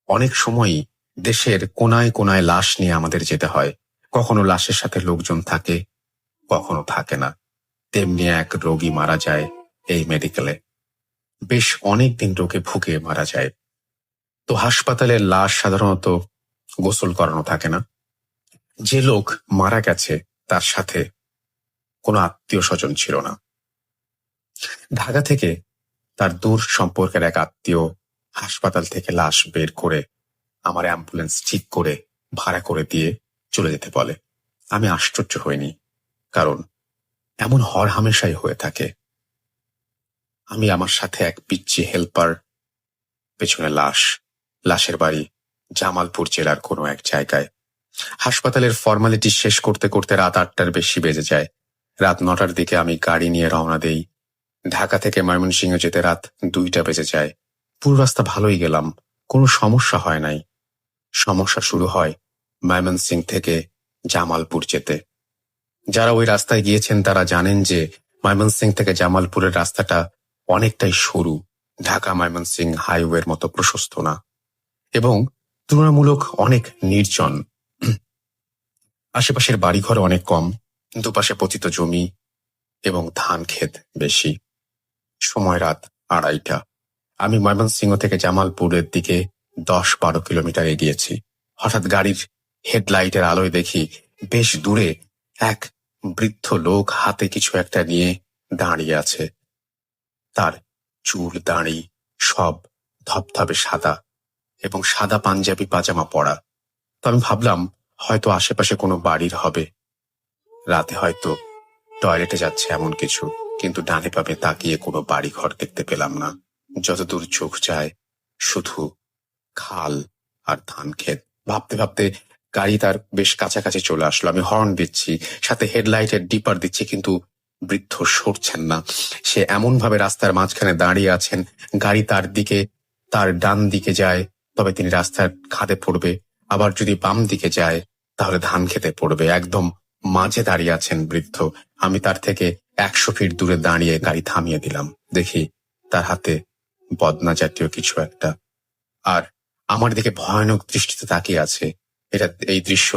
অনেক সময়ই দেশের কোনায় কোনায় লাশ নিয়ে আমাদের যেতে হয়। কখনো লাশের সাথে লোকজন থাকে, কখনো থাকে না। তেমনি এক রোগী মারা যায় এই মেডিকেলে। বেশ অনেকদিন রোগে ভুগে মারা যায়। তো হাসপাতালের লাশ সাধারণত গোসল করানো থাকে না। যে লোক মারা গেছে তার সাথে কোনো আত্মীয় স্বজন ছিল না। ঢাকা থেকে তার দূর সম্পর্কের এক আত্মীয় হাসপাতাল থেকে লাশ বের করে আমার অ্যাম্বুলেন্স ঠিক করে ভাড়া করে দিয়ে চলে যেতে বলে। আমি আশ্চর্য হইনি, কারণ এমন হরহামেশাই হয়ে থাকে। আমি আমার সাথে এক পিচ্চি হেল্পার, পেছনে লাশের বাড়ি জামালপুর জেলার কোনো এক জায়গায়। হাসপাতালের ফর্মালিটি শেষ করতে করতে রাত 8টার বেশি বেজে যায়। রাত 9টার দিকে আমি গাড়ি নিয়ে রওনা দেই। ঢাকা থেকে ময়মনসিংহ যেতে রাত 2টা বেজে যায়। পুরো রাস্তা ভালোই গেলাম, কোনো সমস্যা হয় নাই। সমস্যা শুরু হয় ময়মনসিংহ থেকে জামালপুর যেতে। যারা ওই রাস্তায় গিয়েছেন তারা জানেন যে ময়মনসিংহ থেকে জামালপুরের রাস্তাটা অনেকটাই সরু, ঢাকা ময়মনসিংহ হাইওয়ের মতো প্রশস্ত না, এবং তুলনামূলক অনেক নির্জন। আশেপাশের বাড়িঘর অনেক কম, দুপাশে পতিত জমি এবং ধান ক্ষেত বেশি। সময় রাত 2:30। আমি ময়মনসিংহ থেকে জামালপুরের দিকে 10-12 কিলোমিটার এগিয়েছি। হঠাৎ গাড়ির হেডলাইটের আলোয় দেখি বেশ দূরে এক বৃদ্ধ লোক হাতে কিছু একটা নিয়ে দাঁড়িয়ে আছে। তার চুল দাঁড়ি সব ধবধবে সাদা এবং সাদা পাঞ্জাবি পাজামা পরা। তো আমি ভাবলাম হয়তো আশেপাশে কোনো বাড়ির হবে, রাতে হয়তো টয়লেটে যাচ্ছে এমন কিছু। কিন্তু ডানে বামে তাকিয়ে কোনো বাড়ি ঘর দেখতে পেলাম না। যতদূর চোখ যায় শুধু খাল আর ধান ক্ষেত। ভাবতে ভাবতে গাড়ি তার বেশ কাছাকাছি চলে আসলো। আমি হর্ন দিচ্ছি, সাথে হেডলাইটের ডিপার দিচ্ছি, কিন্তু বৃদ্ধ সরছেন না। সে এমন ভাবে রাস্তার মাঝখানে দাঁড়িয়ে আছেন, গাড়ি তার ডান দিকে যায় তবে তিনি রাস্তার খাদে পড়বে, আবার যদি বাম দিকে যায় তাহলে ধান খেতে পড়বে। একদম মাঝে দাঁড়িয়ে আছেন বৃদ্ধ। আমি তার থেকে 100 ফিট দূরে দাঁড়িয়ে গাড়ি থামিয়ে দিলাম। দেখি তার হাতে বদনা জাতীয় কিছু একটা, আর আমার দিকে ভয়ানক দৃষ্টিতে তাকিয়ে আছে। এই দৃশ্য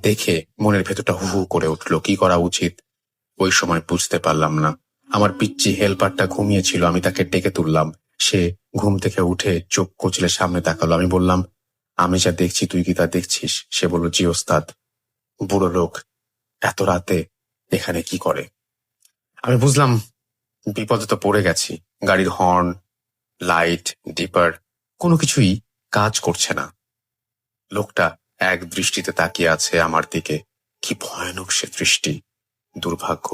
দেখে মনের ভেতরটা হু হু করে উঠলো। কি করা উচিত ওই সময় বুঝতে পারলাম না। আমার পিচ্চি হেল্পারটা ঘুমিয়েছিল, আমি তাকে ডেকে তুললাম। সে ঘুম থেকে উঠে চোখ কচলে সামনে তাকালো। আমি বললাম, আমি যা দেখছি তুই কি তা দেখছিস? সে বলল, জি ওস্তাদ। বুড়ো লোক এত রাতে এখানে কি করে? আমি বুঝলাম বিপদে তো পড়ে গেছি। গাড়ির হর্ন, লাইট, ডিপার কোনো কিছুই কাজ করছে না। লোকটা এক দৃষ্টিতে তাকিয়ে আছে আমার দিকে। কি ভয়ানক সে দৃষ্টি! দুর্ভাগ্য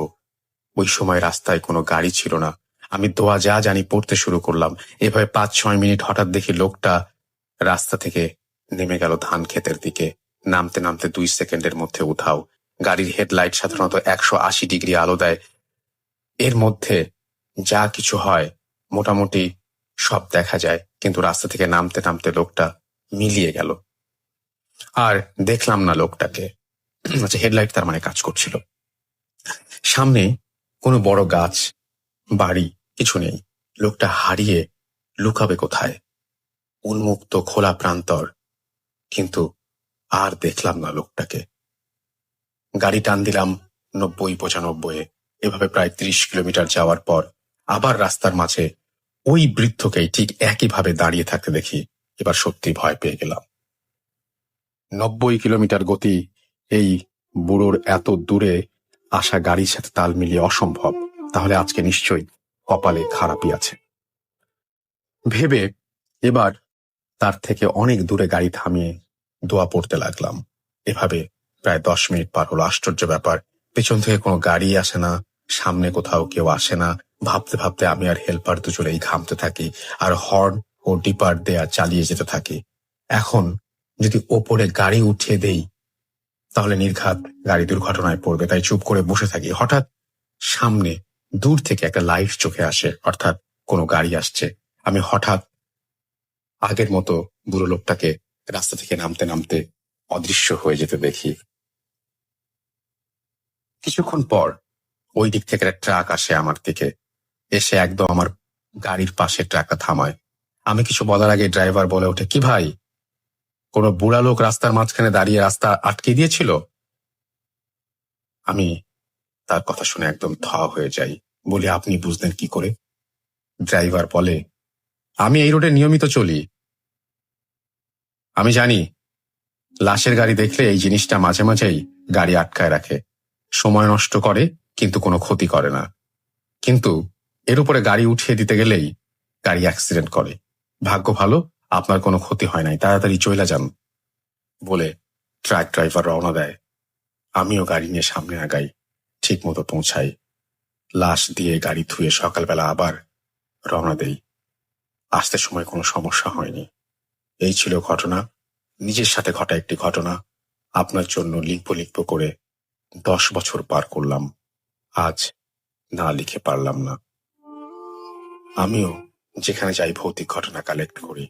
ওই সময় রাস্তায় কোনো গাড়ি ছিল না। আমি দোয়া যা জানি পড়তে শুরু করলাম। এভাবে 5-6 মিনিট হঠাৎ দেখি লোকটা রাস্তা থেকে নেমে গেল ধান ক্ষেতের দিকে। নামতে নামতে 2 সেকেন্ডের মধ্যে উধাও। গাড়ির হেডলাইট সাধারণত 180 ডিগ্রি আলো দেয়, এর মধ্যে যা কিছু হয় মোটামুটি সব দেখা যায়, কিন্তু রাস্তা থেকে নামতে নামতে লোকটা মিলিয়ে গেল। আর দেখলাম না লোকটাকে। আচ্ছা, হেডলাইট তার মানে কাজ করছিল। সামনে কোনো বড় গাছ, বাড়ি কিছু নেই। লোকটা হারিয়ে লুকাবে কোথায়? উন্মুক্ত খোলা প্রান্তর, কিন্তু আর দেখলাম না লোকটাকে। গাড়ি টান দিলাম 90-95-এ। এভাবে প্রায় 30 কিলোমিটার যাওয়ার পর আবার রাস্তার মাঝে ওই বৃদ্ধকেই ঠিক একইভাবে দাঁড়িয়ে থাকতে দেখি। এবার সত্যি ভয় পেয়ে গেলাম। 90 কিলোমিটার গতি এই বুড়োর এত দূরে আসা গাড়ির সাথে তাল মিলিয়ে অসম্ভব। তাহলে আজকে নিশ্চয়ই কপালে খারাপই আছে ভেবে এবার তার থেকে অনেক দূরে গাড়ি থামিয়ে দোয়া পড়তে লাগলাম। এভাবে প্রায় 10 মিনিট পার হলো। আশ্চর্য ব্যাপার, পেছন থেকে কোনো গাড়ি আসে না, সামনে কোথাও কেউ আসে না। ভাবতে ভাবতে আমি আর হেল্পার দুজনেই ঘামতে থাকি, আর হর্ন ও ডিপার দেয়া চালিয়ে যেতে থাকি। এখন যদি ওপরে গাড়ি উঠিয়ে দেই তাহলে নির্ঘাত গাড়ি দুর্ঘটনায় পড়বে, তাই চুপ করে বসে থাকি। হঠাৎ সামনে দূর থেকে একটা লাইট চোখে আসে, অর্থাৎ কোনো গাড়ি আসছে। আমি হঠাৎ আগের মতো বুড়ো লোকটাকে রাস্তা থেকে নামতে নামতে অদৃশ্য হয়ে যেতে দেখি। কিছুক্ষণ পর ওই দিক থেকে একটা ট্রাক আসে আমার দিকে, এসে একদম আমার গাড়ির পাশে ট্রাকটা থামায়। আমি কিছু বলার আগে ড্রাইভার বলে ওঠে, কি ভাই, কোনো বুড়া লোক রাস্তার মাঝখানে দাঁড়িয়ে রাস্তা আটকে দিয়েছিল? আমি তার কথা শুনে একদম থ হয়ে যাই। বলি, আপনি বুঝলেন কি করে? ড্রাইভার বলে, আমি এই রোডে নিয়মিত চলি, আমি জানি লাশের গাড়ি দেখলে এই জিনিসটা মাঝে মাঝেই গাড়ি আটকায় রাখে, সময় নষ্ট করে কিন্তু কোনো ক্ষতি করে না। কিন্তু এর উপরে গাড়ি উঠিয়ে দিতে গেলেই গাড়ি অ্যাক্সিডেন্ট করে। ভাগ্য ভালো আপনার কোনো ক্ষতি হয় নাই, তাড়াতাড়ি চইলা যান বলে ট্রাক ড্রাইভার রওনা দেয়। আমিও গাড়ি নিয়ে সামনে আগাই, ঠিক মতো পৌঁছাই। লাশ দিয়ে গাড়ি ধুয়ে সকালবেলা আবার রওনা দেই। আসতে সময় কোনো সমস্যা হয়নি। এই ছিল ঘটনা, নিজের সাথে ঘটা একটি ঘটনা। আপনার জন্য লিখবো করে 10 বছর পার করলাম, আজ না লিখে পারলাম না। আমিও যেখানে যাই ভৌতিক ঘটনা কালেক্ট করি।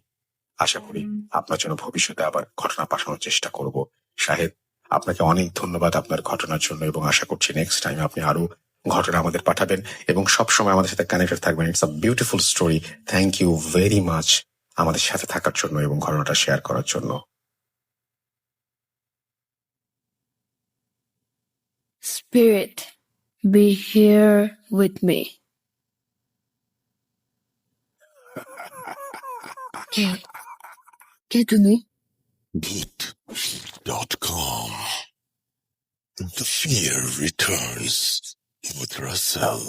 আশা করি আপনার জন্য ভবিষ্যতে আবার ঘটনা পাঠানোর চেষ্টা করব। শাহেদ, আপনাকে অনেক ধন্যবাদ আপনার ঘটনার জন্য, এবং আশা করছি নেক্সট টাইম আপনি আরো ঘটনা আমাদের পাঠাবেন এবং সবসময় আমাদের সাথে কানেক্টেড থাকবেন। It's a beautiful story. Thank you very much আমাদের সাথে থাকার জন্য এবং ঘটনাটা শেয়ার করার জন্য। Spirit, be here with me. কে তুমি? Beat.com. The fear returns with Russell.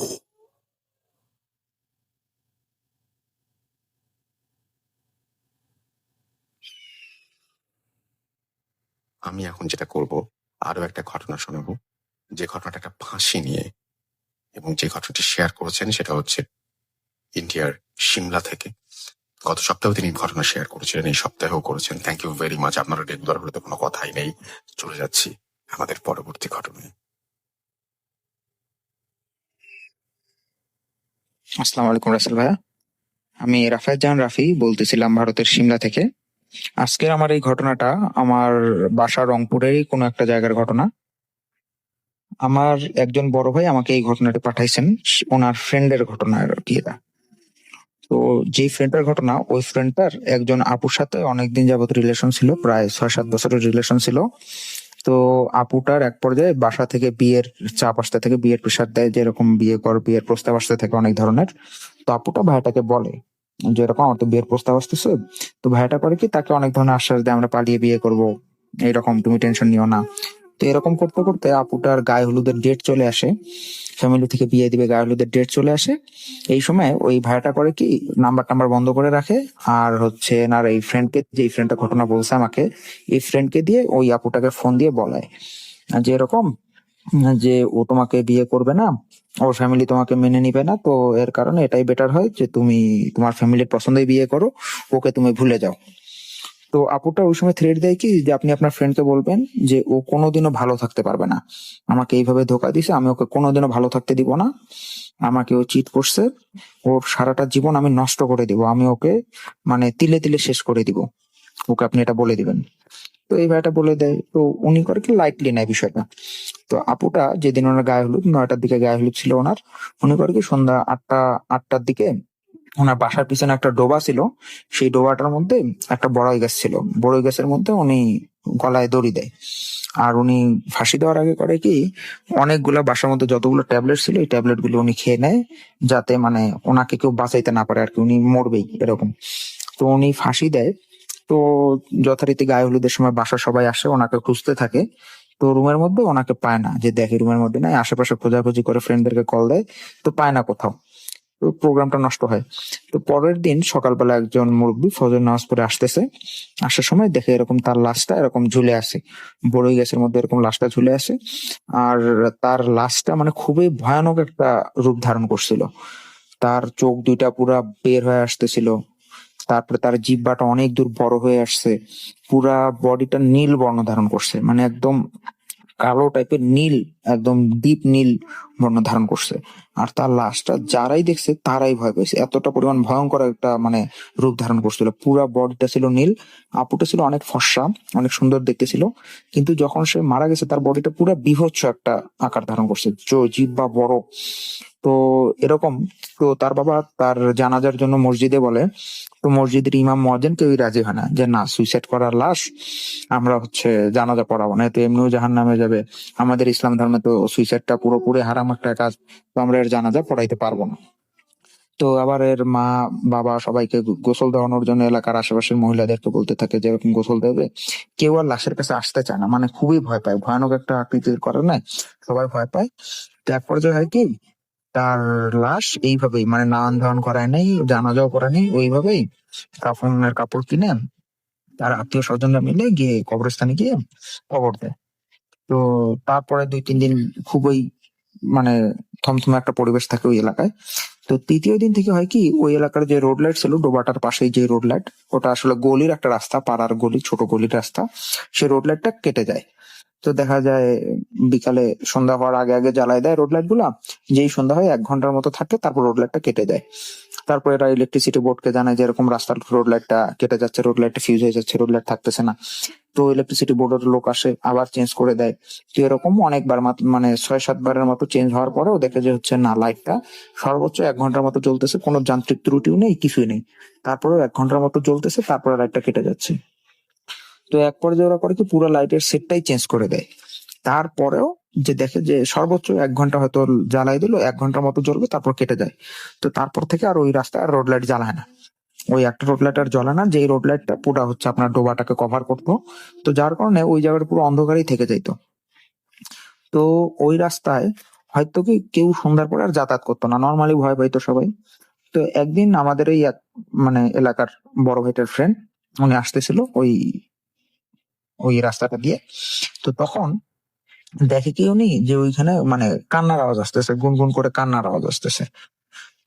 আমি এখন যেটা করব, আরো একটা ঘটনা শোনাবো, যে ঘটনাটা একটা ফাঁসি নিয়ে, এবং যে ঘটনাটি শেয়ার করেছেন সেটা হচ্ছে ইন্ডিয়ার সিমলা থেকে। গত সপ্তাহে তিনি ঘটনা শেয়ার করেছিলেন, এই সপ্তাহেও করেছেন। Thank you very much. আপনারা রেগুলার হলে তো কোনো কথাই নেই। চলে যাচ্ছি আমাদের পরবর্তী ঘটনায়। আসসালামু আলাইকুম রাসেল ভাইয়া, আমি রাফায়েত জাহান রাফি বলতেছিলাম ভারতের সিমলা থেকে। আজকের আমার এই ঘটনাটা আমার বাসা রংপুরেরই কোনো একটা জায়গার ঘটনা। আমার একজন বড় ভাই আমাকে এই ঘটনাটি পাঠাইছেন, ওনার ফ্রেন্ডের ঘটনা আর কি এটা। তো যেই ফ্রেন্ডের ঘটনা, ওই ফ্রেন্ডটার একজন আপুর সাথে অনেকদিন যাবত রিলেশন ছিল, প্রায় 6-7 বছরের রিলেশন ছিল। তো আপুটার এক পর্যায়ে বাসা থেকে বিয়ের চাপ আসতে থেকে, বিয়ের প্রেশার দেয়, যেরকম বিয়ে কর, বিয়ের প্রস্তাব আসতে থাকে অনেক ধরনের। তো আপুটা ভাইটাকে বলে যে এরকম আমার তো বিয়ের প্রস্তাব আসতেছে। তো ভাইটা করে কি, তাকে অনেক ধরনের আশ্বাস দেয়, আমরা পালিয়ে বিয়ে করব, এরকম, তুমি টেনশন নিও না। তো এরকম করতে করতে আপুটার গায়ে হলুদের ডেট চলে আসে, ফ্যামিলি থেকে বিয়ে দিবে, গায়ে হলুদের ডেট চলে আসে। এই সময় ওই ভাইটা করে কি, নাম্বার টাম্বার বন্ধ করে রাখে, আর হচ্ছে না এই ফ্রেন্ডকে, যে ফ্রেন্ডটা ঘটনা বলছে আমাকে, এই ফ্রেন্ডকে দিয়ে ওই আপুটাকে ফোন দিয়ে বলায় যে এরকম, যে ও তোমাকে বিয়ে করবে না, ওর ফ্যামিলি তোমাকে মেনে নিবে না, তো এর কারণে এটাই বেটার হয় যে তুমি তোমার ফ্যামিলির পছন্দই বিয়ে করো, ওকে তুমি ভুলে যাও। তো আপুটা ওই সময় থ্রেট দেয় কি, যে আপনি আপনার ফ্রেন্ডকে বলবেন যে ও কোনোদিনও ভালো থাকতে পারবে না, আমাকে এইভাবে ধোকা দিছে, আমি ওকে কোনোদিনও ভালো থাকতে দিব না, আমাকে ও চিট করছে, ওর সারাটা জীবন আমি নষ্ট করে দিব, আমি ওকে মানে তিলে তিলে শেষ করে দিব, ওকে আপনি এটা বলে দিবেন। তো এই ভাইটা বলে দেয়, তো উনি করে কি লাইটলি নেয় বিষয়টা। তো আপুটা যেদিন ওনার গায়ে হলুদ, 9টার দিকে গায়ে হলুদ ছিল ওনার, উনি করে কি সন্ধ্যা 8টার দিকে ওনার বাসার পিছনে একটা ডোবা ছিল, সেই ডোবাটার মধ্যে একটা বড়ই গাছ ছিল, বড়ই গাছের মধ্যে উনি গলায় দড়ি দেয়। আর উনি ফাঁসি দেওয়ার আগে করে কি, অনেকগুলা বাসার মধ্যে যতগুলো ট্যাবলেট ছিল, এই ট্যাবলেট গুলো উনি খেয়ে নেয়, যাতে মানে ওনাকে কেউ বাঁচাইতে না পারে আর কি, উনি মরবেই এরকম। তো উনি ফাঁসি দেয়। তো যথারীতি গায়ে হলুদের সময় বাসা সবাই আসে, ওনাকে খুঁজতে থাকে। তো রুমের মধ্যে ওনাকে পায় না, যে দেখে রুমের মধ্যে নাই, আশেপাশে খোঁজাখুঁজি করে ফ্রেন্ডদেরকে কল দেয়, তো পায় না কোথাও। তো প্রোগ্রামটা নষ্ট হয়। তো পরের দিন সকালবেলা একজন মুরব্বী ফজর নামাজ পড়ে আসতেছে, আসার সময় দেখে এরকম তার লাশটা এরকম ঝুলে আছে, বড়ই গাছের মধ্যে এরকম লাশটা ঝুলে আছে। আর তার লাশটা মানে খুবই ভয়ানক একটা রূপ ধারণ করছিল, তার চোখ দুইটা পুরা বের হয়ে আসতেছিল, তারপরে তার জিহ্বাটা অনেক দূর বড় হয়ে আসছে, পুরা বডিটা নীল বর্ণ ধারণ করছে, মানে একদম কালো টাইপের নীল, একদম ডিপ নীল বর্ণ ধারণ করছে। আর তার লাশটা যারাই দেখছে তারাই ভয় পেয়েছে, এতটা পরিমাণ ভয়ঙ্কর একটা মানে রূপ ধারণ করছিল, পুরা বডিটা ছিল নীল। আপুটা ছিল অনেক ফর্সা, অনেক সুন্দর দেখতে ছিল, কিন্তু যখন সে মারা গেছে তার বডিটা পুরা বীভৎস একটা আকার ধারণ করছে, জিহ্বা বড়। তো এরকম, তো তার বাবা তার জানাজার জন্য মসজিদে বলে, তো মসজিদের ইমাম মুয়াজ্জিন কেউই রাজি হয় না, যে না, সুইসাইড করার লাশ আমরা হচ্ছে জানাজা পড়াবো না, তো এমনিও জাহান্নামে যাবে, আমাদের ইসলাম ধর্মে তো সুইসাইডটা পুরোপুরি হারাম একটা কাজ, তো আমরা এর জানাজা পড়াইতে পারবো না। তো আবার এর মা বাবা সবাইকে গোসল দেওয়ানোর জন্য এলাকার আশেপাশের মহিলাদেরকে বলতে থাকে যে এরকম গোসল দেবে। কেউ আর লাশের কাছে আসতে চায় না, মানে খুবই ভয় পায়, ভয়ানক একটা আকৃতির করে না, সবাই ভয় পায়। তো এক পর্যায়ে হয় কি, তার লাশ এইভাবেই মানে নান ধান করায় নেই, জানাজাও করা নেই, ওইভাবেই কাফনের কাপড় কিনে তার আত্মীয় স্বজনরা মিলে গিয়ে কবরস্থানে গিয়ে কবর দেয়। তো তারপরে 2-3 দিন খুবই মানে থমথমে একটা পরিবেশ থাকে ওই এলাকায়। তো তৃতীয় দিন থেকে হয় কি, ওই এলাকার যে রোড লাইট ছিল, ডোবাটার পাশেই যে রোড লাইট, ওটা আসলে গলির একটা রাস্তা, পাড়ার গলি, ছোট গলির রাস্তা, সে রোড লাইটটা কেটে যায়। তো দেখা যায় বিকালে সন্ধ্যা হওয়ার আগে আগে জ্বালায় দেয় রোড লাইট গুলা। যেই সন্ধ্যা হয় 1 ঘন্টার মতো থাকে, তারপর রোড লাইটটা কেটে দেয়। তারপর এরা ইলেকট্রিসিটি বোর্ডকে জানায় যে এরকম রাস্তার রোড লাইটটা কেটে যাচ্ছে, রোড লাইটটা ফিউজ হয়ে যাচ্ছে, রোড লাইট থাকতেছে না। তো ইলেকট্রিসিটি বোর্ডের লোক আসে, আবার চেঞ্জ করে দেয়। তো এরকম অনেকবার মানে 6-7 বারের মতো চেঞ্জ হওয়ার পরেও দেখে যে হচ্ছে না, লাইটটা সর্বোচ্চ 1 ঘন্টার মতো চলতেছে, কোনো যান্ত্রিক ত্রুটিও নেই, কিছুই নেই। তারপরেও 1 ঘন্টার মতো চলতেছে, তারপরে লাইটটা কেটে যাচ্ছে। তো এক পর্যায়ে ওরা করে কি, পুরো লাইটের সেটটাই চেঞ্জ করে দেয়। তারপরেও যে দেখে যে সর্বোচ্চ 1 ঘন্টা হয়তো জ্বালাই দিল, 1 ঘন্টার মতো জ্বলবে, তারপর কেটে যায়। তো তারপর থেকে আর ওই রাস্তায় রোড লাইট জ্বালায় না, ওই একটা রোড লাইট আর জ্বলে না, যেই রোড লাইটটা পুরো হচ্ছে আপনার ডোবাটাকে কভার করতো। তো যার কারণে ওই জায়গাটা পুরো অন্ধকারই থেকে যাইতো। তো ওই রাস্তায় হয়তো কি কেউ সন্ধ্যার পরে আর যাতায়াত করতো না, নর্মালি ভয় পাইতো সবাই। তো একদিন আমাদের এই মানে এলাকার বড় ভাইটার ফ্রেন্ড, উনি আসতেছিল ওই ওই রাস্তাটা দিয়ে। তো তখন দেখে কি উনি যে ওইখানে মানে কান্নার আওয়াজ আসতেছে, গুনগুন করে কান্নার আওয়াজ আসতেছে।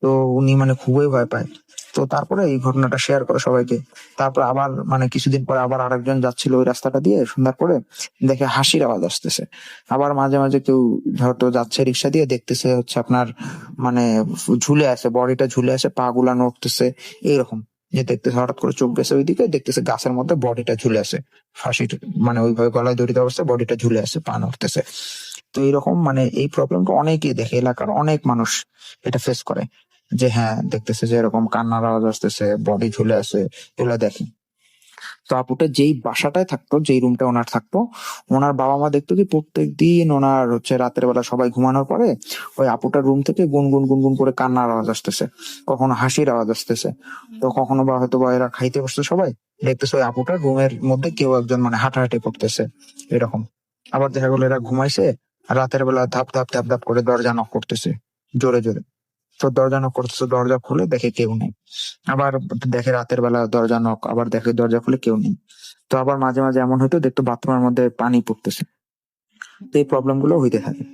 তো উনি মানে খুবই ভয় পায়। তো তারপরে এই ঘটনাটা শেয়ার করে সবাইকে। তারপর আবার মানে কিছুদিন পরে আবার আরেকজন যাচ্ছিল ওই রাস্তাটা দিয়ে সন্ধ্যার পরে, দেখে হাসির আওয়াজ আসতেছে। আবার মাঝে মাঝে কেউ হয়তো যাচ্ছে রিক্সা দিয়ে, দেখতেছে হচ্ছে আপনার মানে ঝুলে আছে, বডিটা ঝুলে আছে, পা গুলা নড়তেছে, এইরকম। যে দেখতেছে হঠাৎ করে চোখ গেছে ওইদিকে, দেখতেছে গাছের মধ্যে বডিটা ঝুলে আছে, ফাঁসির মানে ওইভাবে গলায় দড়িতে অবস্থায় বডিটা ঝুলে আছে, পা নড়তেছে। তো এইরকম মানে এই প্রবলেমটা অনেকেই দেখে, এলাকার অনেক মানুষ এটা ফেস করে, যে হ্যাঁ দেখতেছে যে এরকম কান্নার আওয়াজ আসতেছে, বডি ঝুলে আছে, এগুলো দেখে। তো আপুটা যেই বাসাটায় থাকতো, যেই রুমটা ওনার থাকতো, ওনার বাবা মা দেখতো কি প্রত্যেক দিন ওনার হচ্ছে রাতের বেলা সবাই ঘুমানোর পরে ওই আপুটার রুম থেকে গুনগুন গুনগুন করে কান্নার আওয়াজ আসতেছে, কখনো হাসির আওয়াজ আসতেছে। তো কখনো বা হয়তো বা এরা খাইতে বসছে সবাই, দেখতেছে ওই আপুটার রুমের মধ্যে কেউ একজন মানে হাঁটাহাঁটি করতেছে, এরকম। আবার দেখা গেলো এরা ঘুমাইছে, আর রাতের বেলা ধাপ ধাপ ধাপ ধাপ করে দরজা নক করতেছে জোরে জোরে। তো দরজা নক করতেছে, দরজা খুলে দেখে কেউ নেই। আবার দেখে রাতের বেলা দরজা নক, আবার দেখে দরজা খুলে কেউ নেই। তো আবার মাঝে মাঝে এমন হয়তো দেখতো বাথরুমের মধ্যে পানি পড়তেছে। তো এই প্রবলেম গুলো হইতে থাকে।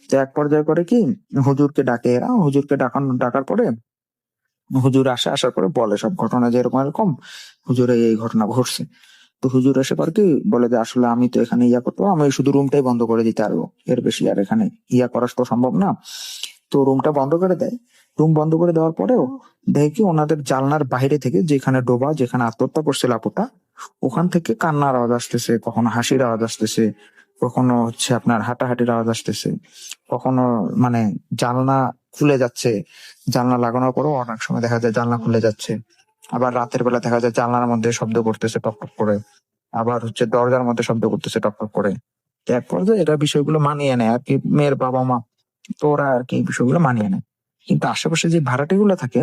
তো এক পর্যায়ে করে কি, হুজুরকে ডাকে এরা, হুজুরকে ডাকার পরে হুজুর আসে, আসার পরে বলে সব ঘটনা যে এরকম এরকম হুজুরে এই ঘটনা ঘটছে। তো হুজুর এসে পর কি বলে যে আসলে আমি তো এখানে ইয়া করতে পারবো, আমি শুধু রুমটাই বন্ধ করে দিতে পারবো, এর বেশি আর এখানে ইয়া করা তো সম্ভব না। তো রুমটা বন্ধ করে দেয়। রুম বন্ধ করে দেওয়ার পরেও দেখে কি ওনাদের জানলার বাইরে থেকে, যেখানে ডোবা, যেখানে আত্মহত্যা করছিল আপুটা, ওখান থেকে কান্নার আওয়াজ আসতেছে, কখনো হাসির আওয়াজ আসতেছে, কখনো হচ্ছে আপনার হাঁটাহাঁটির আওয়াজ আসতেছে, কখনো মানে জানলা খুলে যাচ্ছে, জানলা লাগানোর পরেও অনেক সময় দেখা যায় জানলা খুলে যাচ্ছে। আবার রাতের বেলা দেখা যায় জানলার মধ্যে শব্দ করতেছে টক টক করে, আবার হচ্ছে দরজার মধ্যে শব্দ করতেছে টক টক করে। তো এক পর্যায়ে এরা বিষয়গুলো মানিয়ে নেয় আর কি, মেয়ের বাবা মা, তো ওরা আর কি এই বিষয়গুলো মানিয়ে নেয়। কিন্তু আশেপাশে যে ভাড়াটিগুলো থাকে,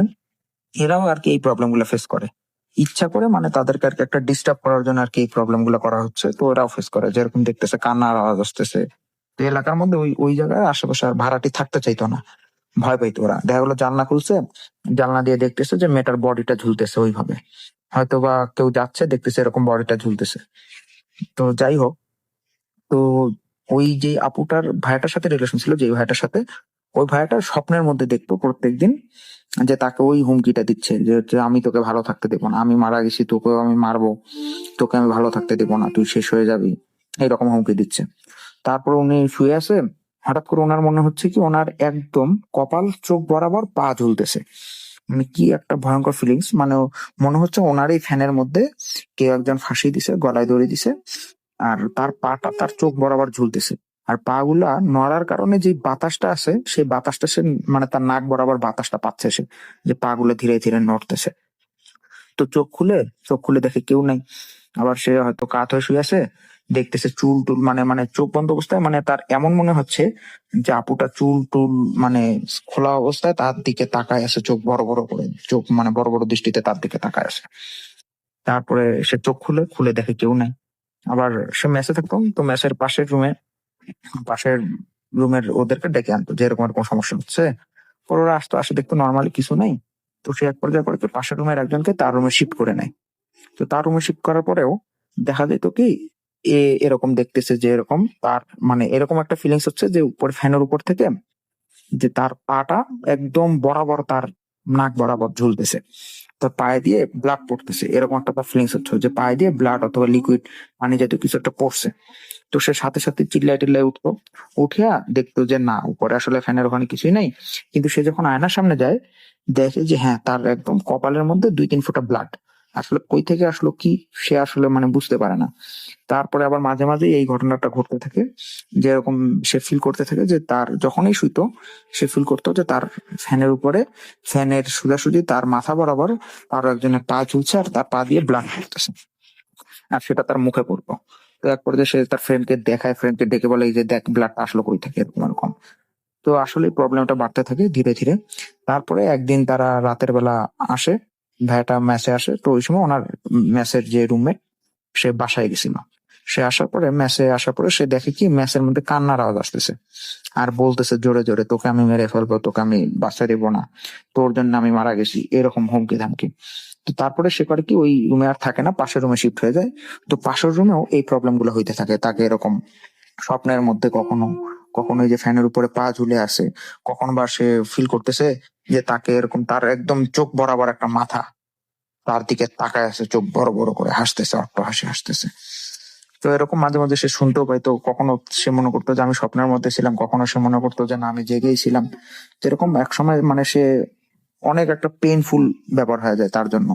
এরাও আর কি এই প্রবলেম গুলো ফেস করে, ইচ্ছা করে মানে তাদেরকে আর কি একটা ডিস্টার্ব করার জন্য আর কি এই প্রবলেম গুলো করা হচ্ছে। তো ওরাও ফেস করে, যেরকম দেখতেছে কান্নার আওয়াজ আসতেছে। তো এলাকার মধ্যে ওই ওই জায়গায় আশেপাশে আর ভাড়াটি থাকতে চাইতো না, ভয় পাইতো ওরা। দেখা গেলো জানলা খুলছে, জানলা দিয়ে দেখতেছে যে মেয়েটার বডিটা ঝুলতেছে ওইভাবে, হয়তো বা কেউ যাচ্ছে দেখতেছে এরকম বডিটা ঝুলতেছে। তো যাই হোক, তো ওই যে আপুটার ভাইয়াটার সাথে রিলেশন ছিল, যে ভাইয়াটার সাথে, ওই ভাইয়াটা স্বপ্নের মধ্যে দেখতো প্রত্যেকদিন যে তাকে ওই হুমকিটা দিচ্ছে যে হচ্ছে আমি তোকে ভালো থাকতে দেবো না, আমি মারা গেছি তোকেও আমি মারবো, তোকে আমি ভালো থাকতে দেবো না, তুই শেষ হয়ে যাবি, এইরকম হুমকি দিচ্ছে। তারপর উনি শুয়ে আছে, হঠাৎ করে ওনার মনে হচ্ছে কি ওনার একদম কপাল চোখ বরাবর পা ঝুলতেছে। মানে কি একটা ভয়ঙ্কর ফিলিংস, মানে মনে হচ্ছে ওনার এই ফ্যানের মধ্যে কেউ একজন ফাঁসি দিছে, গলায় দড়ি দিছে, আর তার পাটা তার চোখ বরাবর ঝুলতেছে। আর পা গুলা নড়ার কারণে যে বাতাসটা আছে, সেই বাতাসটা সে মানে তার নাক বরাবর বাতাসটা পাচ্ছে সে, যে পা গুলো ধীরে ধীরে নড়তেছে। তো চোখ খুলে দেখে কেউ নাই। আবার সে হয়তো কাত হয়ে শুয়ে আছে, দেখতেছে চুল টুল মানে মানে চোখ বন্ধ অবস্থায়, মানে তার এমন মনে হচ্ছে যে আপুটা চুল টুল মানে খোলা অবস্থায় তার দিকে তাকায় আছে, চোখ বড় বড় করে, চোখ মানে বড় বড় দৃষ্টিতে তার দিকে তাকায় আছে। তারপরে সে চোখ খুলে খুলে দেখে কেউ নাই। আবার সে মেসে থাকতো, তো মেসের পাশের রুমের ওদেরকে ডেকে আনতো যে এরকম এরকম সমস্যা হচ্ছে। পরে ওরা আসতো, আসে দেখতো নর্মালি কিছু নাই। তো সে এক পর্যায়ে করে কি পাশের রুমের একজনকে তার রুমে শিফট করে নেয়। তো তার রুমে শিফট করার পরেও দেখা যেত কি এরকম দেখতেছে যে এরকম তার মানে এরকম একটা ফিলিংস হচ্ছে যে উপরে ফ্যানের উপর থেকে যে তার পাটা একদম বরাবর তার নাক বরাবর ঝুলতেছে, তার পায়ে দিয়ে ব্লাড পড়তেছে, এরকম একটা তার ফিলিংস হচ্ছে যে পায়ে দিয়ে ব্লাড অথবা লিকুইড পানি জাতীয় কিছু একটা পড়ছে। তো সে সাথে সাথে চিল্লাই টিল্লাই উঠতো, উঠিয়া দেখতো যে না উপরে আসলে ফ্যানের ওখানে কিছুই নাই। কিন্তু সে যখন আয়নার সামনে যায় দেখে যে হ্যাঁ তার একদম কপালের মধ্যে 2-3 ফোঁটা ব্লাড। আসলে কই থেকে আসলো কি সে আসলে মানে বুঝতে পারে না। তারপরে আবার মাঝে মাঝে এই ঘটনাটা ঘটতে থাকে, যে এরকম সে ফিল করতে থাকে যে তার যখনই শুইতো সে ফিল করতো যে তার ফ্যানের উপরে ফ্যানের সোজাসুজি তার মাথা বরাবর আরো একজনের পা ঝুলছে আর তার পা দিয়ে ব্লাড পড়তেছে, আর সেটা তার মুখে পড়তো। তো এক পর্যায়ে সে তার ফ্রেন্ডকে দেখায়, ফ্রেন্ডকে ডেকে বলে এই যে দেখ ব্লাডটা আসলো কই থেকে, এরকম এরকম। তো আসলে প্রবলেমটা বাড়তে থাকে ধীরে ধীরে। তারপরে একদিন তারা রাতের বেলা আসে, ভাইয়াটা মেসে আসে, তো ওই সময় ওনার মেসের যে রুমমেট সে বাসায় গেছিল। সে আসার পরে মেসে আসার পরে সে দেখে কি মেসের মধ্যে কান্নার আওয়াজ আসতেছে, আর বলতেছে জোরে জোরে তোকে আমি মেরে ফেলবো, তোকে আমি বাঁচা দেবো না, তোর জন্য আমি মারা গেছি, এরকম হুমকি ধামকি। তো তারপরে সে করে কি ওই রুমে আর থাকে না, পাশের রুমে শিফট হয়ে যায়। তো পাশের রুমেও এই প্রবলেম গুলো হইতে থাকে তাকে, এরকম স্বপ্নের মধ্যে কখনো কখনো এই যে ফ্যানের উপরে পা ঝুলে আসে, কখনো বা সে ফিল করতেছে যে তাকে এরকম তার একদম চোখ বরাবর একটা মাথা তার দিকে তাকায় আছে, চোখ বড় বড় করে হাসতেছে, অট্ট হাসি হাসতেছে। তো এরকম মাঝে মাঝে সে শুনতেও পাইতো, কখনো সে মনে করতো যে আমি স্বপ্নের মধ্যে ছিলাম, কখনো সে মনে করতো যে না আমি জেগেই ছিলাম। যেরকম এক সময় মানে সে অনেক একটা পেইনফুল ব্যাপার হয়ে যায় তার জন্য,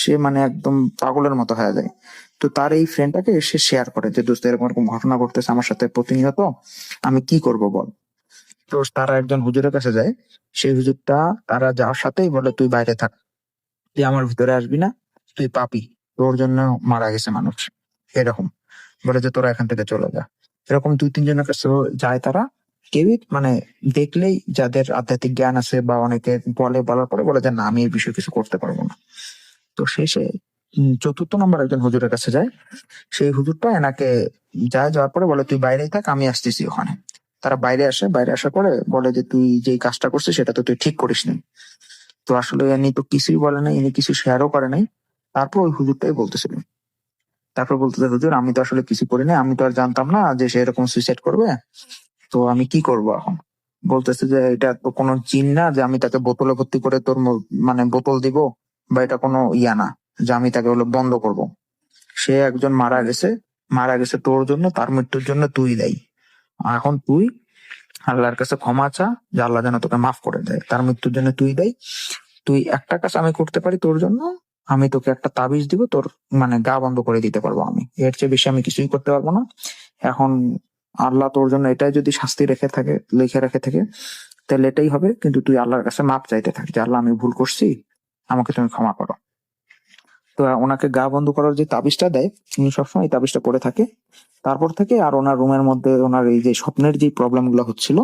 সে মানে একদম পাগলের মতো হয়ে যায়। তো তার এই ফ্রেন্ডটাকে সে শেয়ার করে যে দোস্ত এরকম এরকম ঘটনা ঘটতেছে আমার সাথে প্রতিনিয়ত, আমি কি করব বল। তো তারা একজন হুজুরের কাছে যায়, সেই হুজুরটা তারা যাওয়ার সাথেই বলে তুই বাইরে থাক, তুই আমার ভিতরে আসবি না, তুই পাপী, তোর জন্য মারা গেছে মানুষ, এরকম বলে যে তোরা এখান থেকে চলে যা। এরকম 2-3 জনের কাছে যায় তারা, কেউই মানে দেখলেই যাদের আধ্যাত্মিক জ্ঞান আছে বা অনেকে বলার পরে বলে যে না আমি এই বিষয়ে কিছু করতে পারবো না। তো শেষে চতুর্থ নম্বর একজন হুজুরের কাছে যায়, সেই হুজুরটা এনাকে যাওয়ার পরে বলে তুই বাইরেই থাক, আমি আসতেছি ওখানে। তারা বাইরে আসে, বাইরে আসার পরে বলে যে তুই যে কাজটা করছিস সেটা তো তুই ঠিক করিস নি। তো আসলে ইনি তো কিছুই বলে নাই, ইনি কিছু শেয়ারও করে নাই। তারপর ওই হুজুরটাই বলতেছিলেন, তারপর বলতেছে হুজুর আমি তো আসলে কিছু করি না, আমি তো আর জানতাম না যে সে এরকম সুইসাইড করবে, তো আমি কি করব এখন। বলতেছে যে এটা তো কোনো জিন না যে আমি তাকে বোতলে ভর্তি করে তোর মানে বোতল দিব, বা এটা কোনো ইয়া না যে আমি তাকে হলো বন্ধ করব। সে একজন মারা গেছে, মারা গেছে তোর জন্য, তার মৃত্যুর জন্য তুই দায়ী। এখন তুই আল্লাহর কাছে ক্ষমা চা যে আল্লাহ যেন তোকে মাফ করে দেয়, তার মৃত্যুর জন্য তুই দায়ী। তুই একটা কাজ আমি করতে পারি তোর জন্য, আমি তোকে একটা তাবিজ দিব, তোর মানে গা বন্ধ করে দিতে পারবো, আমি এর চেয়ে বেশি আমি কিছুই করতে পারবো না। এখন আল্লাহ তোর জন্য এটাই যদি শাস্তি লিখে রেখে থাকে তাহলে এটাই হবে, কিন্তু তুই আল্লাহর কাছে মাপ চাইতে থাক যে আল্লাহ আমি ভুল করছি, আমাকে তুমি ক্ষমা করো। তো ওনাকে গা বন্ধ করার যে তাবিজটা দেয় উনি সবসময় এই তাবিজটা পড়ে থাকে। তারপর থেকে আর ওনার রুমের মধ্যে ওনার এই যে স্বপ্নের যে প্রবলেম গুলো হচ্ছিল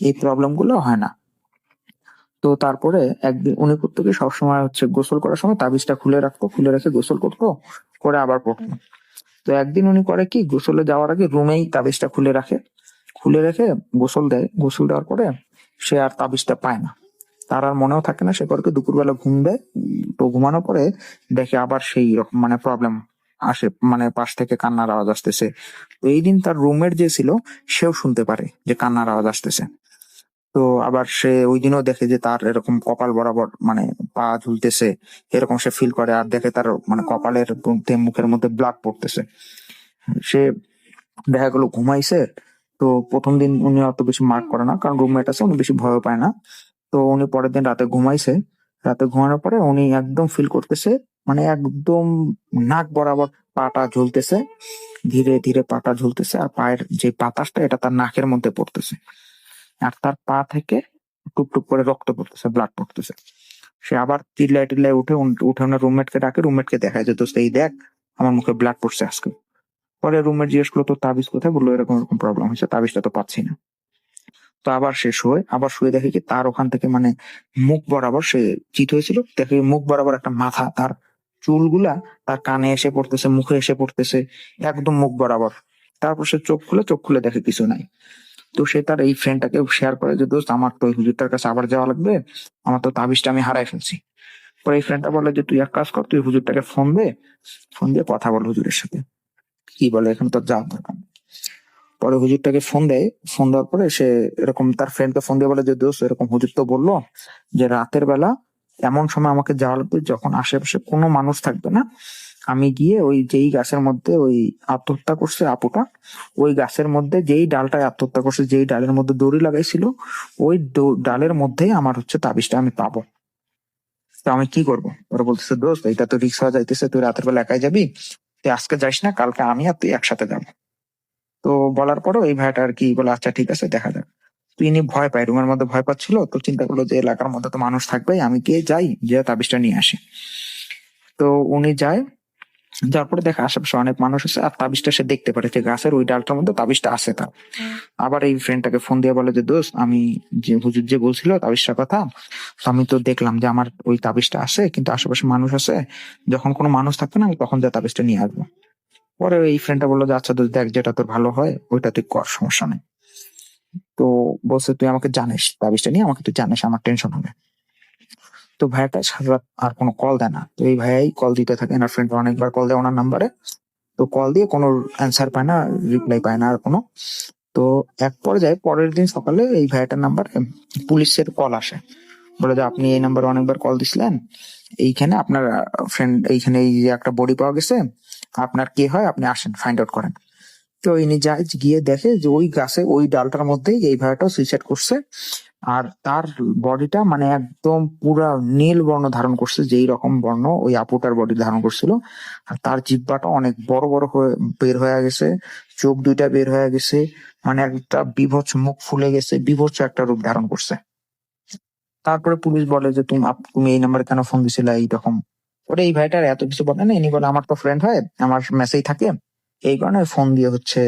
এই প্রবলেম গুলো হয় না। তো তারপরে একদিন উনি করতো কি সবসময় হচ্ছে গোসল করার সময় তাবিজটা খুলে রাখতো, খুলে রেখে গোসল করতো, করে আবার পড়তো। তো একদিন উনি করে কি গোসলে যাওয়ার আগে রুমেই তাবিজটা খুলে রাখে, খুলে রেখে গোসল দেয়, গোসল দেওয়ার পরে সে আর তাবিজটা পায় না, তার আর মনেও থাকে না। সে করে কি দুপুরবেলা ঘুম দেয়, তো ঘুমানোর পরে দেখে আবার সেই রকম মানে প্রবলেম আসে, মানে পাশ থেকে কান্নার আওয়াজ আসতেছে। তো এই দিন তার রুমমেট যে ছিল সেও শুনতে পারে যে কান্নার আওয়াজ আসতেছে। তো আবার সে ওই দিনও দেখে যে তার এরকম কপাল বরাবর মানে পা ঝুলতেছে, এরকম সে ফিল করে, আর দেখে তার মানে কপালের মধ্যে মুখের মধ্যে ব্লাড পড়তেছে। সে দেখা গেল ঘুমাইছে, তো প্রথম দিন উনি অত বেশি মার্ক করে না কারণ রুমমেট আছে, উনি বেশি ভয় পায় না। তো উনি পরের দিন রাতে ঘুমাইছে, রাতে ঘুমানোর পরে উনি একদম ফিল করতেছে মানে একদম নাক বরাবর পাটা ঝুলতেছে, ধীরে ধীরে পাটা ঝুলতেছে, আর পায়ের যে বাতাসটা এটা তার নাকের মধ্যে পড়তেছে, আর তার পা থেকে টুপ টুপ করে রক্ত পড়তেছে, ব্লাড পড়তেছে। সে আবার চিল্লায় টিল্লায় উঠে ওনার রুমমেটকে ডাকে, রুমমেটকে দেখায় যে দোস্ত এই দেখ আমার মুখে ব্লাড পড়ছে আজকে। পরে রুমমেট জিজ্ঞেস করলো তোর তাবিজ কোথায়, বললো এরকম এরকম প্রবলেম হয়েছে, তাবিজটা তো পাচ্ছি না। তো আবার সে শোয়, আবার শুয়ে দেখে কি তার ওখান থেকে মানে মুখ বরাবর সে চিত হয়েছিল, দেখে মুখ বরাবর একটা মাথা, তার চুলগুলা তার কানে এসে পড়তেছে, মুখে এসে পড়তেছে, একদম মুখ বরাবর। তারপর সে চোখ খুলে দেখে কিছু নাই। তো সে তার এই ফ্রেন্ডটাকে শেয়ার করে যে দোস্ত আমার তো ওই হুজুরটার কাছে আবার যাওয়া লাগবে, আমার তো তাবিজটা আমি হারাই ফেলছি। পরে এই ফ্রেন্ডটা বলে যে তুই এক কাজ কর, তুই হুজুরটাকে ফোন দে, ফোন দিয়ে কথা বল হুজুরের সাথে, কি বলে এখন তো যাওয়ার দরকার নেই। পরে হুজুরটাকে ফোন দেয়, ফোন দেওয়ার পরে সে এরকম তার ফ্রেন্ডকে ফোন দিয়ে বলে যে দোস্ত এরকম হুজুর তো বললো যে রাতের বেলা এমন সময় আমাকে যাওয়া লাগবে যখন আশেপাশে কোনো মানুষ থাকবে না, আমি গিয়ে ওই যেই গাছের মধ্যে ওই আত্মহত্যা করছে আপুটা, ওই গাছের মধ্যে যেই ডালটায় আত্মহত্যা করছে, যেই ডালের মধ্যে দড়ি লাগাইছিল, ওই ডালের মধ্যেই আমার হচ্ছে তাবিজটা আমি পাবো। তো আমি কি করবো? ওরা বলতেছে দোস্ত এটা তো রিক্স হয়ে যাইতেছে, তুই রাতের বেলা একাই যাবি, তুই আজকে যাইস না, কালকে আমি আর তুই একসাথে যাবো। তো বলার পরও এই ভাইটা আর কি বলে আচ্ছা ঠিক আছে দেখা যাক। তো ইনি ভয় পায়, রুমের মধ্যে ভয় পাচ্ছিল, তো চিন্তা করলো যে এলাকার মধ্যে তো মানুষ থাকবে, আমি গিয়ে যাই, যে তাবিজটা নিয়ে আসি। তো উনি যায়, যার পরে দেখে আশেপাশে অনেক মানুষ আছে, আর তাবিজটা সে দেখতে পারে যে গাছের ওই ডালটার মধ্যে তাবিজটা আছে তার। আবার এই ফ্রেন্ডটাকে ফোন দিয়ে বলে যে দোস্ত আমি যে হুজুর যে বলছিল তাবিজটার কথা, তো আমি তো দেখলাম যে আমার ওই তাবিজটা আছে, কিন্তু আশেপাশে মানুষ আছে, যখন কোনো মানুষ থাকবে না আমি তখন যা তাবিজটা নিয়ে আসবো। পরে এই ফ্রেন্ডটা বললো যে আচ্ছা দোস্ত দেখ যেটা তোর ভালো হয় ওইটা তুই কর, সমস্যা নেই। তো বলছে তুই আমাকে জানিস, তাবিজটা নিয়ে আমাকে তুই জানিস, আমার টেনশন হবে। তো ভাইয়াটা সারা রাত আর কোনো কল দেয় না। তো এই ভাইয়াই কল দিতে থাকে, এনার ফ্রেন্ড অনেকবার কল দেয় ওনার নাম্বারে, তো কল দিয়ে কোনো অ্যান্সার পায় না, রিপ্লাই পায় না আর কোনো। তো এক পর্যায়ে পরের দিন সকালে এই ভাইয়াটার নাম্বার পুলিশের কল আসে, বলে যে আপনি এই নাম্বারে অনেকবার কল দিছিলেন, এইখানে আপনার ফ্রেন্ড, এইখানে এই যে একটা বডি পাওয়া গেছে, আপনার কে হয় আপনি আসেন ফাইন্ড আউট করেন। তো ইনি যায়, গিয়ে দেখে যে ওই গাছে ওই ডালটার মধ্যেই এই ভাইয়াটাও সুইসাইড করছে, আর তার বডিটা মানে একদম পুরা নীল বর্ণ ধারণ করছে, যেই রকম বর্ণ ওই আপুটার বডি ধারণ করছিল। আর তার জিহ্বাটা অনেক বড় বড় হয়ে বের হয়ে গেছে, চোখ দুইটা বের হয়ে গেছে, মানে একটা বীভৎস, মুখ ফুলে গেছে, বীভৎস একটা রূপ ধারণ করছে। তারপরে পুলিশ বলে যে তুমি এই নাম্বারে কেন ফোন দিছিলে এইরকম। ওরে এই ভাইটার এত কিছু বলে না, ইনি বলে আমার তো ফ্রেন্ড হয়, আমার মেসেই থাকে, এই কারণে ফোন দিয়ে হচ্ছে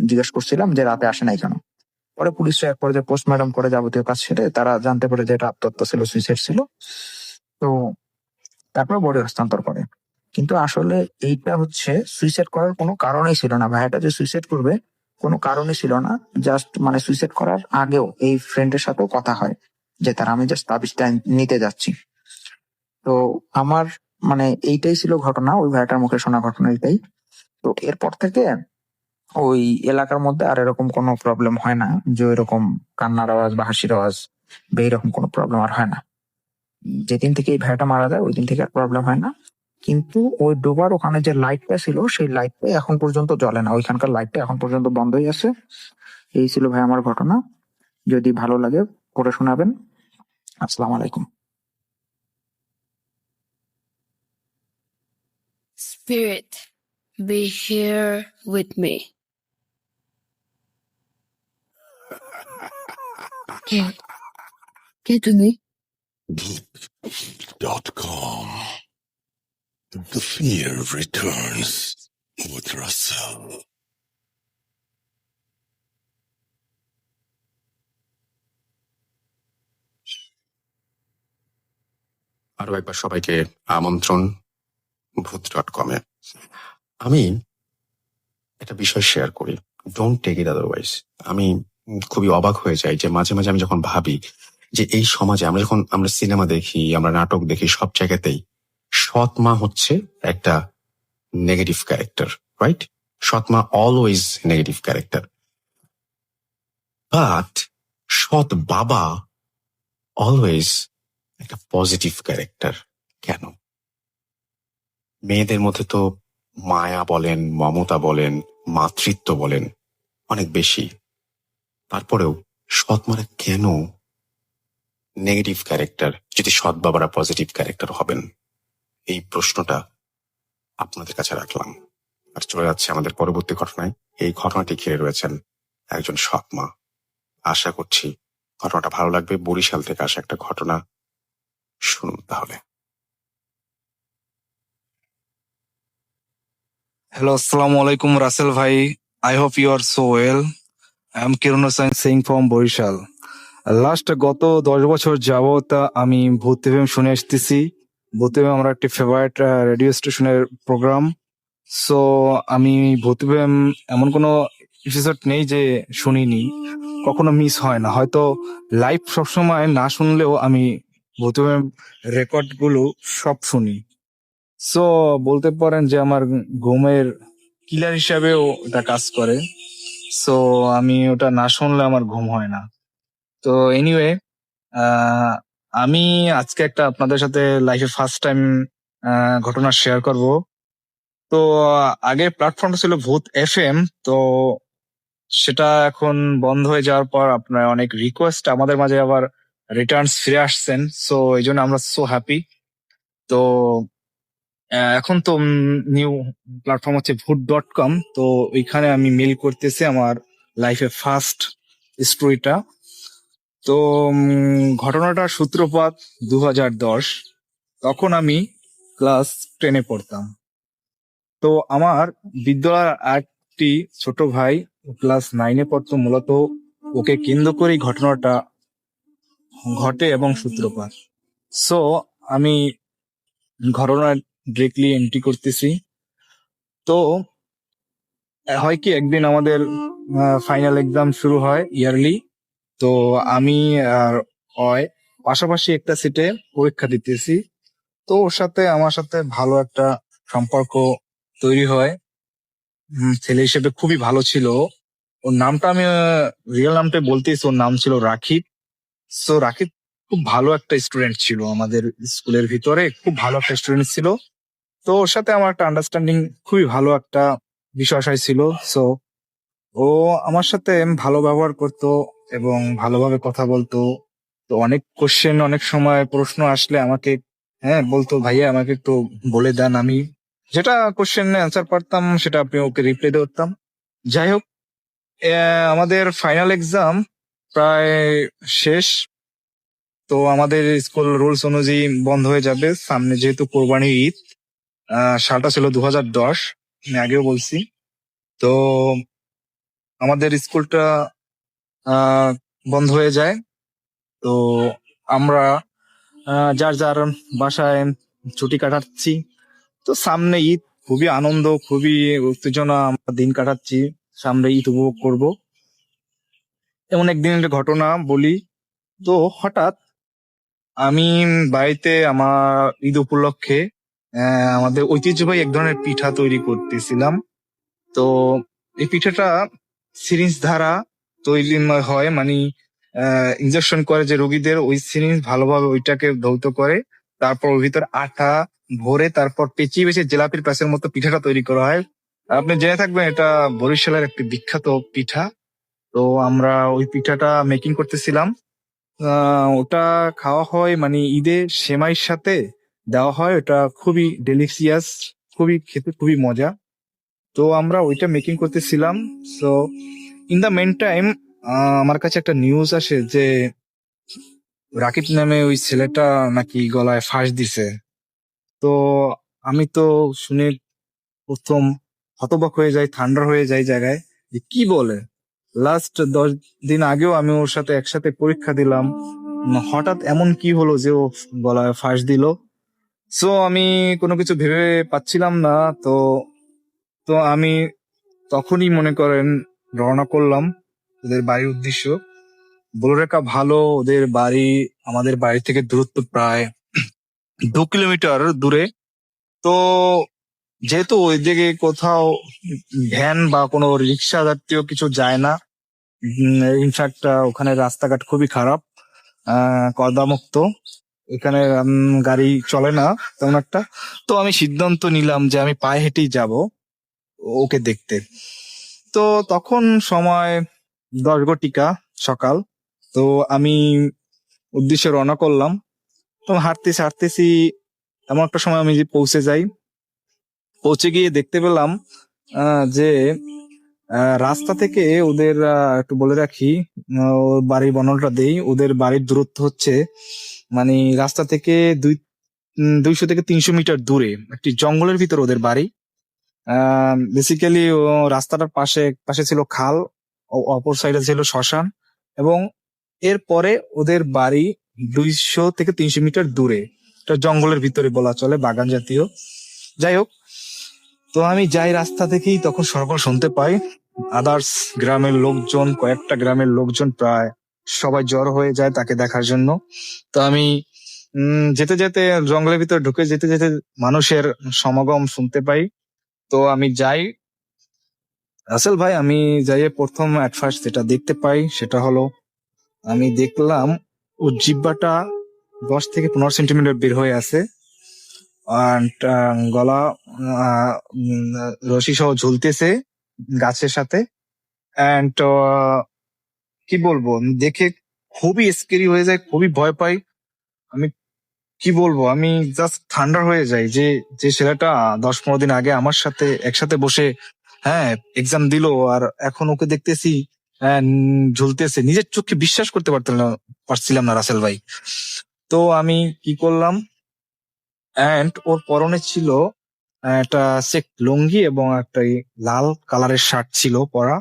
জিজ্ঞেস করছিলাম যে রাতে আসে নাই কেন। পরে পুলিশ এক পর্যায়ে পোস্টমর্টম করে যাবতীয় কাজ সেরে তারা জানতে পারে যে এটা আত্মহত্যা ছিল, সুইসাইড ছিল। তো তারপরে বডি হস্তান্তর করে। কিন্তু আসলে এইটা হচ্ছে সুইসাইড করার কোনো কারণই ছিল না, ভাইয়াটা যে সুইসাইড করবে কোনো কারণই ছিল না। জাস্ট মানে সুইসাইড করার আগেও এই ফ্রেন্ডের সাথেও কথা হয় যে তার আমি জাস্ট তাবিজটা নিতে যাচ্ছি। তো আমার মানে এইটাই ছিল ঘটনা, ওই ভাইয়াটার মুখে শোনা ঘটনা এটাই। তো এরপর থেকে ওই এলাকার মধ্যে আর এরকম কোনো প্রবলেম হয় না, যে এরকম কান্নার আওয়াজ বা হাসির আওয়াজ বা এরকম কোনো প্রবলেম আর হয় না। যেদিন থেকে এই ভাইয়াটা মারা যায় ওই দিন থেকে আর প্রবলেম হয় না। কিন্তু ওই ডোবার ওখানে যে লাইটটা ছিল সেই লাইটটা এখন পর্যন্ত জ্বলে না, ওইখানকার লাইটটা এখন পর্যন্ত বন্ধই আছে। এই ছিল ভাই আমার ঘটনা, যদি ভালো লাগে পড়ে শোনাবেন। আসসালামু আলাইকুম। Spirit, be here with me. কে কে তুমি? Book.com. The fear returns with Russell. আরো একবার সবাইকে আমন্ত্রণ ভূত.com-এ। আমি একটা বিষয় শেয়ার করি, ডোন্ট টেক ইট আদারওয়াইজ। আমি খুবই অবাক হয়ে যাই যে মাঝে মাঝে আমি যখন ভাবি যে এই সমাজে আমরা সিনেমা দেখি, আমরা নাটক দেখি, সব জায়গাতেই সৎ মা হচ্ছে একটা নেগেটিভ ক্যারেক্টার, রাইট? সৎ মা অলওয়েজ নেগেটিভ ক্যারেক্টার, বাট সৎ বাবা অলওয়েজ একটা পজিটিভ ক্যারেক্টার। কেন? মেয়েদের মধ্যে তো মায়া বলেন, মমতা বলেন, মাতৃত্ব বলেন অনেক বেশি, তারপরেও সৎ মারা কেন নেগেটিভ ক্যারেক্টার যদি সৎ বাবারা পজিটিভ ক্যারেক্টার হবেন? এই প্রশ্নটা আপনাদের কাছে রাখলাম। আর চলে যাচ্ছে আমাদের পরবর্তী ঘটনায়। এই ঘটনাটি ঘিরে রয়েছেন একজন সৎ মা। আশা করছি ঘটনাটা ভালো লাগবে। বরিশাল থেকে আসা একটা ঘটনা, শুনুন তাহলে। Hello, Assalamu alaikum, Russell bhai. I hope you are so well. I am Kirun Hossain saying from Borishal. Last গত 10 বছর যাবত আমি ভূত এফএম শুনে আসতেছি। ভূত এফএম আমার একটি ফেভারিট রেডিও স্টেশনের প্রোগ্রাম। সো আমি ভূত এফএম এমন কোনো এপিসোড নেই যে শুনিনি, কখনো মিস হয় না। হয়তো লাইভ সবসময় না শুনলেও আমি ভূত এফএম রেকর্ড গুলো সব শুনি। সো বলতে পারেন যে আমার ঘুমের কিলার হিসাবেও এটা কাজ করে। সো আমি ওটা না শুনলে আমার ঘুম হয় না। তো এনিওয়ে, আমি আজকে একটা আপনাদের সাথে লাইফে ফার্স্ট টাইম ঘটনা শেয়ার করব। তো আগে প্ল্যাটফর্মটা ছিল ভূত এফএম, তো সেটা এখন বন্ধ হয়ে যাওয়ার পর আপনার অনেক রিকোয়েস্ট আমাদের মাঝে আবার রিটার্নস ফিরে আসছেন। সো এই জন্য আমরা সো হ্যাপি। তো এখন তো নিউ প্ল্যাটফর্ম হচ্ছে ভূত.com। তো ওইখানে আমি মেল করতেছি আমার লাইফে ফার্স্ট স্টোরিটা। তো ঘটনাটার সূত্রপাত 2010। তখন আমি ক্লাস 10-এ পড়তাম। তো আমার বিদ্যালয়ের একটি ছোট ভাই ক্লাস 9-এ পড়তো। মূলত ওকে কেন্দ্র করেই ঘটনাটা ঘটে এবং সূত্রপাত। সো আমি ঘটনা ডিরেক্টলি এন্ট্রি করতেছি। তো হয় কি, একদিন আমাদের ফাইনাল এক্সাম শুরু হয় ইয়ারলি। তো আমি আর অয় পাশাপাশি একটা সিটে পরীক্ষা দিতেছি। তো ওর সাথে আমার সাথে ভালো একটা সম্পর্ক তৈরি হয়। ছেলে হিসেবে খুবই ভালো ছিল। ওর নামটা আমি রিয়েল নামটা বলতেছি, ওর নাম ছিল রাকিব। সো রাকিব খুব ভালো একটা স্টুডেন্ট ছিল, আমাদের স্কুলের ভিতরে খুব ভালো একটা স্টুডেন্ট ছিল। তো ওর সাথে আমার একটা আন্ডারস্ট্যান্ডিং খুবই ভালো একটা বিষয় ছিল। সো ও আমার সাথে ভালো ব্যবহার করতো এবং ভালোভাবে কথা বলতো। তো অনেক কোশ্চেন, অনেক সময় প্রশ্ন আসলে আমাকে বলতো, ভাইয়া আমাকে একটু বলে দেন। আমি যেটা কোশ্চেন অ্যান্সার পারতাম সেটা আপনি ওকে রিপ্লাই করতাম। যাই হোক, আমাদের ফাইনাল এক্সাম প্রায় শেষ। তো আমাদের স্কুল রুলস অনুযায়ী বন্ধ হয়ে যাবে সামনে, যেহেতু কোরবানির ঈদ। সালটা ছিল 2010, আমি আগেও বলছি। তো আমাদের স্কুলটা বন্ধ হয়ে যায়। তো আমরা যার যার বাসায় ছুটি কাটাচ্ছি। তো সামনে ঈদ, খুবই আনন্দ, খুবই উত্তেজনা আমরা দিন কাটাচ্ছি, সামনে ঈদ উপভোগ করব। এমন একদিন একটা ঘটনা বলি। তো হঠাৎ আমি বাড়িতে আমার ঈদ উপলক্ষে আমাদের ঐতিহ্যবাহী এক ধরনের পিঠা তৈরি করতেছিলাম। তো এই পিঠাটা সিরিঞ্জ দ্বারা তৈরি হয়, মানে ইনজেকশন করে যে রোগীদের, ওই সিরিঞ্জ ভালোভাবে ওইটাকে ধৌত করে, তারপর ওর ভিতর আটা ভরে তারপর পেঁচিয়ে পেঁচিয়ে জিলাপির প্যাসের মতো পিঠাটা তৈরি করা হয়। আপনি জেনে থাকবেন এটা বরিশালের একটি বিখ্যাত পিঠা। তো আমরা ওই পিঠাটা মেকিং করতেছিলাম। ওটা খাওয়া হয় মানে ঈদে সেমাইয়ের সাথে দেওয়া হয়, ওটা খুবই ডেলিশিয়াস, খুবই খেতে খুবই মজা। তো আমরা ওইটা মেকিং করতেছিলাম। So in the mean time আমার কাছে একটা নিউজ আসে যে রাকিব নামে ওই ছেলেটা নাকি গলায় ফাঁস দিছে। তো আমি তো শুনে প্রথম হতবাক হয়ে যাই, ঠান্ডা হয়ে যাই জায়গায়, যে কি বলে। লাস্ট 10 দিন আগেও আমি ওর সাথে একসাথে পরীক্ষা দিলাম, হঠাৎ এমন কি হলো যে ও গলায় ফাঁস দিল। সো আমি কোনো কিছু ভেবে পাচ্ছিলাম না। তো তো আমি তখনই মনে করেন রওনা করলাম ওদের বাড়ির উদ্দেশ্য। বলে রাখা ভালো, ওদের বাড়ি আমাদের বাড়ি থেকে দূরত্ব প্রায় 2 কিলোমিটার দূরে। তো যেহেতু ওই দিকে কোথাও ভ্যান বা কোনো রিক্সা জাতীয় কিছু যায় না, ইনফ্যাক্ট ওখানে রাস্তাঘাট খুবই খারাপ, কর্দামুক্ত, এখানে গাড়ি চলে না তেমন একটা। তো আমি সিদ্ধান্ত নিলাম যে আমি পায়ে হেঁটেই যাব ওকে দেখতে। তো তখন সময় 10 ঘটিকা সকাল। তো আমি উদ্দেশ্যে রওনা করলাম। তো হাঁটতেছি হাঁটতেছি এমন একটা সময় আমি যে পৌঁছে যাই। পৌঁছে গিয়ে দেখতে পেলাম যে রাস্তা থেকে ওদের, একটু বলে রাখি, ওর বাড়ির বর্ণনাটা দেই। ওদের বাড়ির দূরত্ব হচ্ছে মানে রাস্তা থেকে 200 থেকে 300 মিটার দূরে একটি জঙ্গলের ভিতর ওদের বাড়ি। বেসিক্যালি রাস্তাটার পাশে পাশে ছিল খাল, অপর সাইডে ছিল শ্মশান, এবং এরপরে ওদের বাড়ি 200 থেকে 300 মিটার দূরে, এটা জঙ্গলের ভিতরে বলা চলে, বাগান জাতীয়। যাই হোক, তো আমি যাই রাস্তা থেকেই তখন সরগোল শুনতে পাই। আদার্স গ্রামের লোকজন, কয়েকটা গ্রামের লোকজন প্রায় সবাই জড়ো হয়ে যায় তাকে দেখার জন্য। তো আমি যেতে যেতে জঙ্গলের ভিতরে ঢুকে যেতে যেতে মানুষের সমাগম শুনতে পাই। তো আমি যাই। রাসেল ভাই, আমি যাই প্রথম অ্যাট ফার্স্ট যেটা দেখতে পাই সেটা হলো, আমি দেখলাম ওর জিহ্বাটা 10 থেকে 15 সেন্টিমিটার বের হয়ে আছে, আর গলা রশি সহ ঝুলতেছে গাছের সাথে। অ্যান্ড কি বলবো, দেখে খুবই স্কেরি হয়ে যায়, খুবই ভয় পাই। আমি কি বলবো, আমি জাস্ট থান্ডার হয়ে যাই যে যে ছেলেটা 10-15 দিন আগে আমার সাথে একসাথে বসে হ্যাঁ এক্সাম দিল, আর এখন ওকে দেখতেছি ঝুলতেছে। নিজের চোখে বিশ্বাস করতে পারছিলাম না রাসেল ভাই। তো আমি কি করলাম, অ্যান্ড ওর পরনে ছিল একটা চেক লুঙ্গি এবং একটা এই লাল কালারের শার্ট ছিল পরা।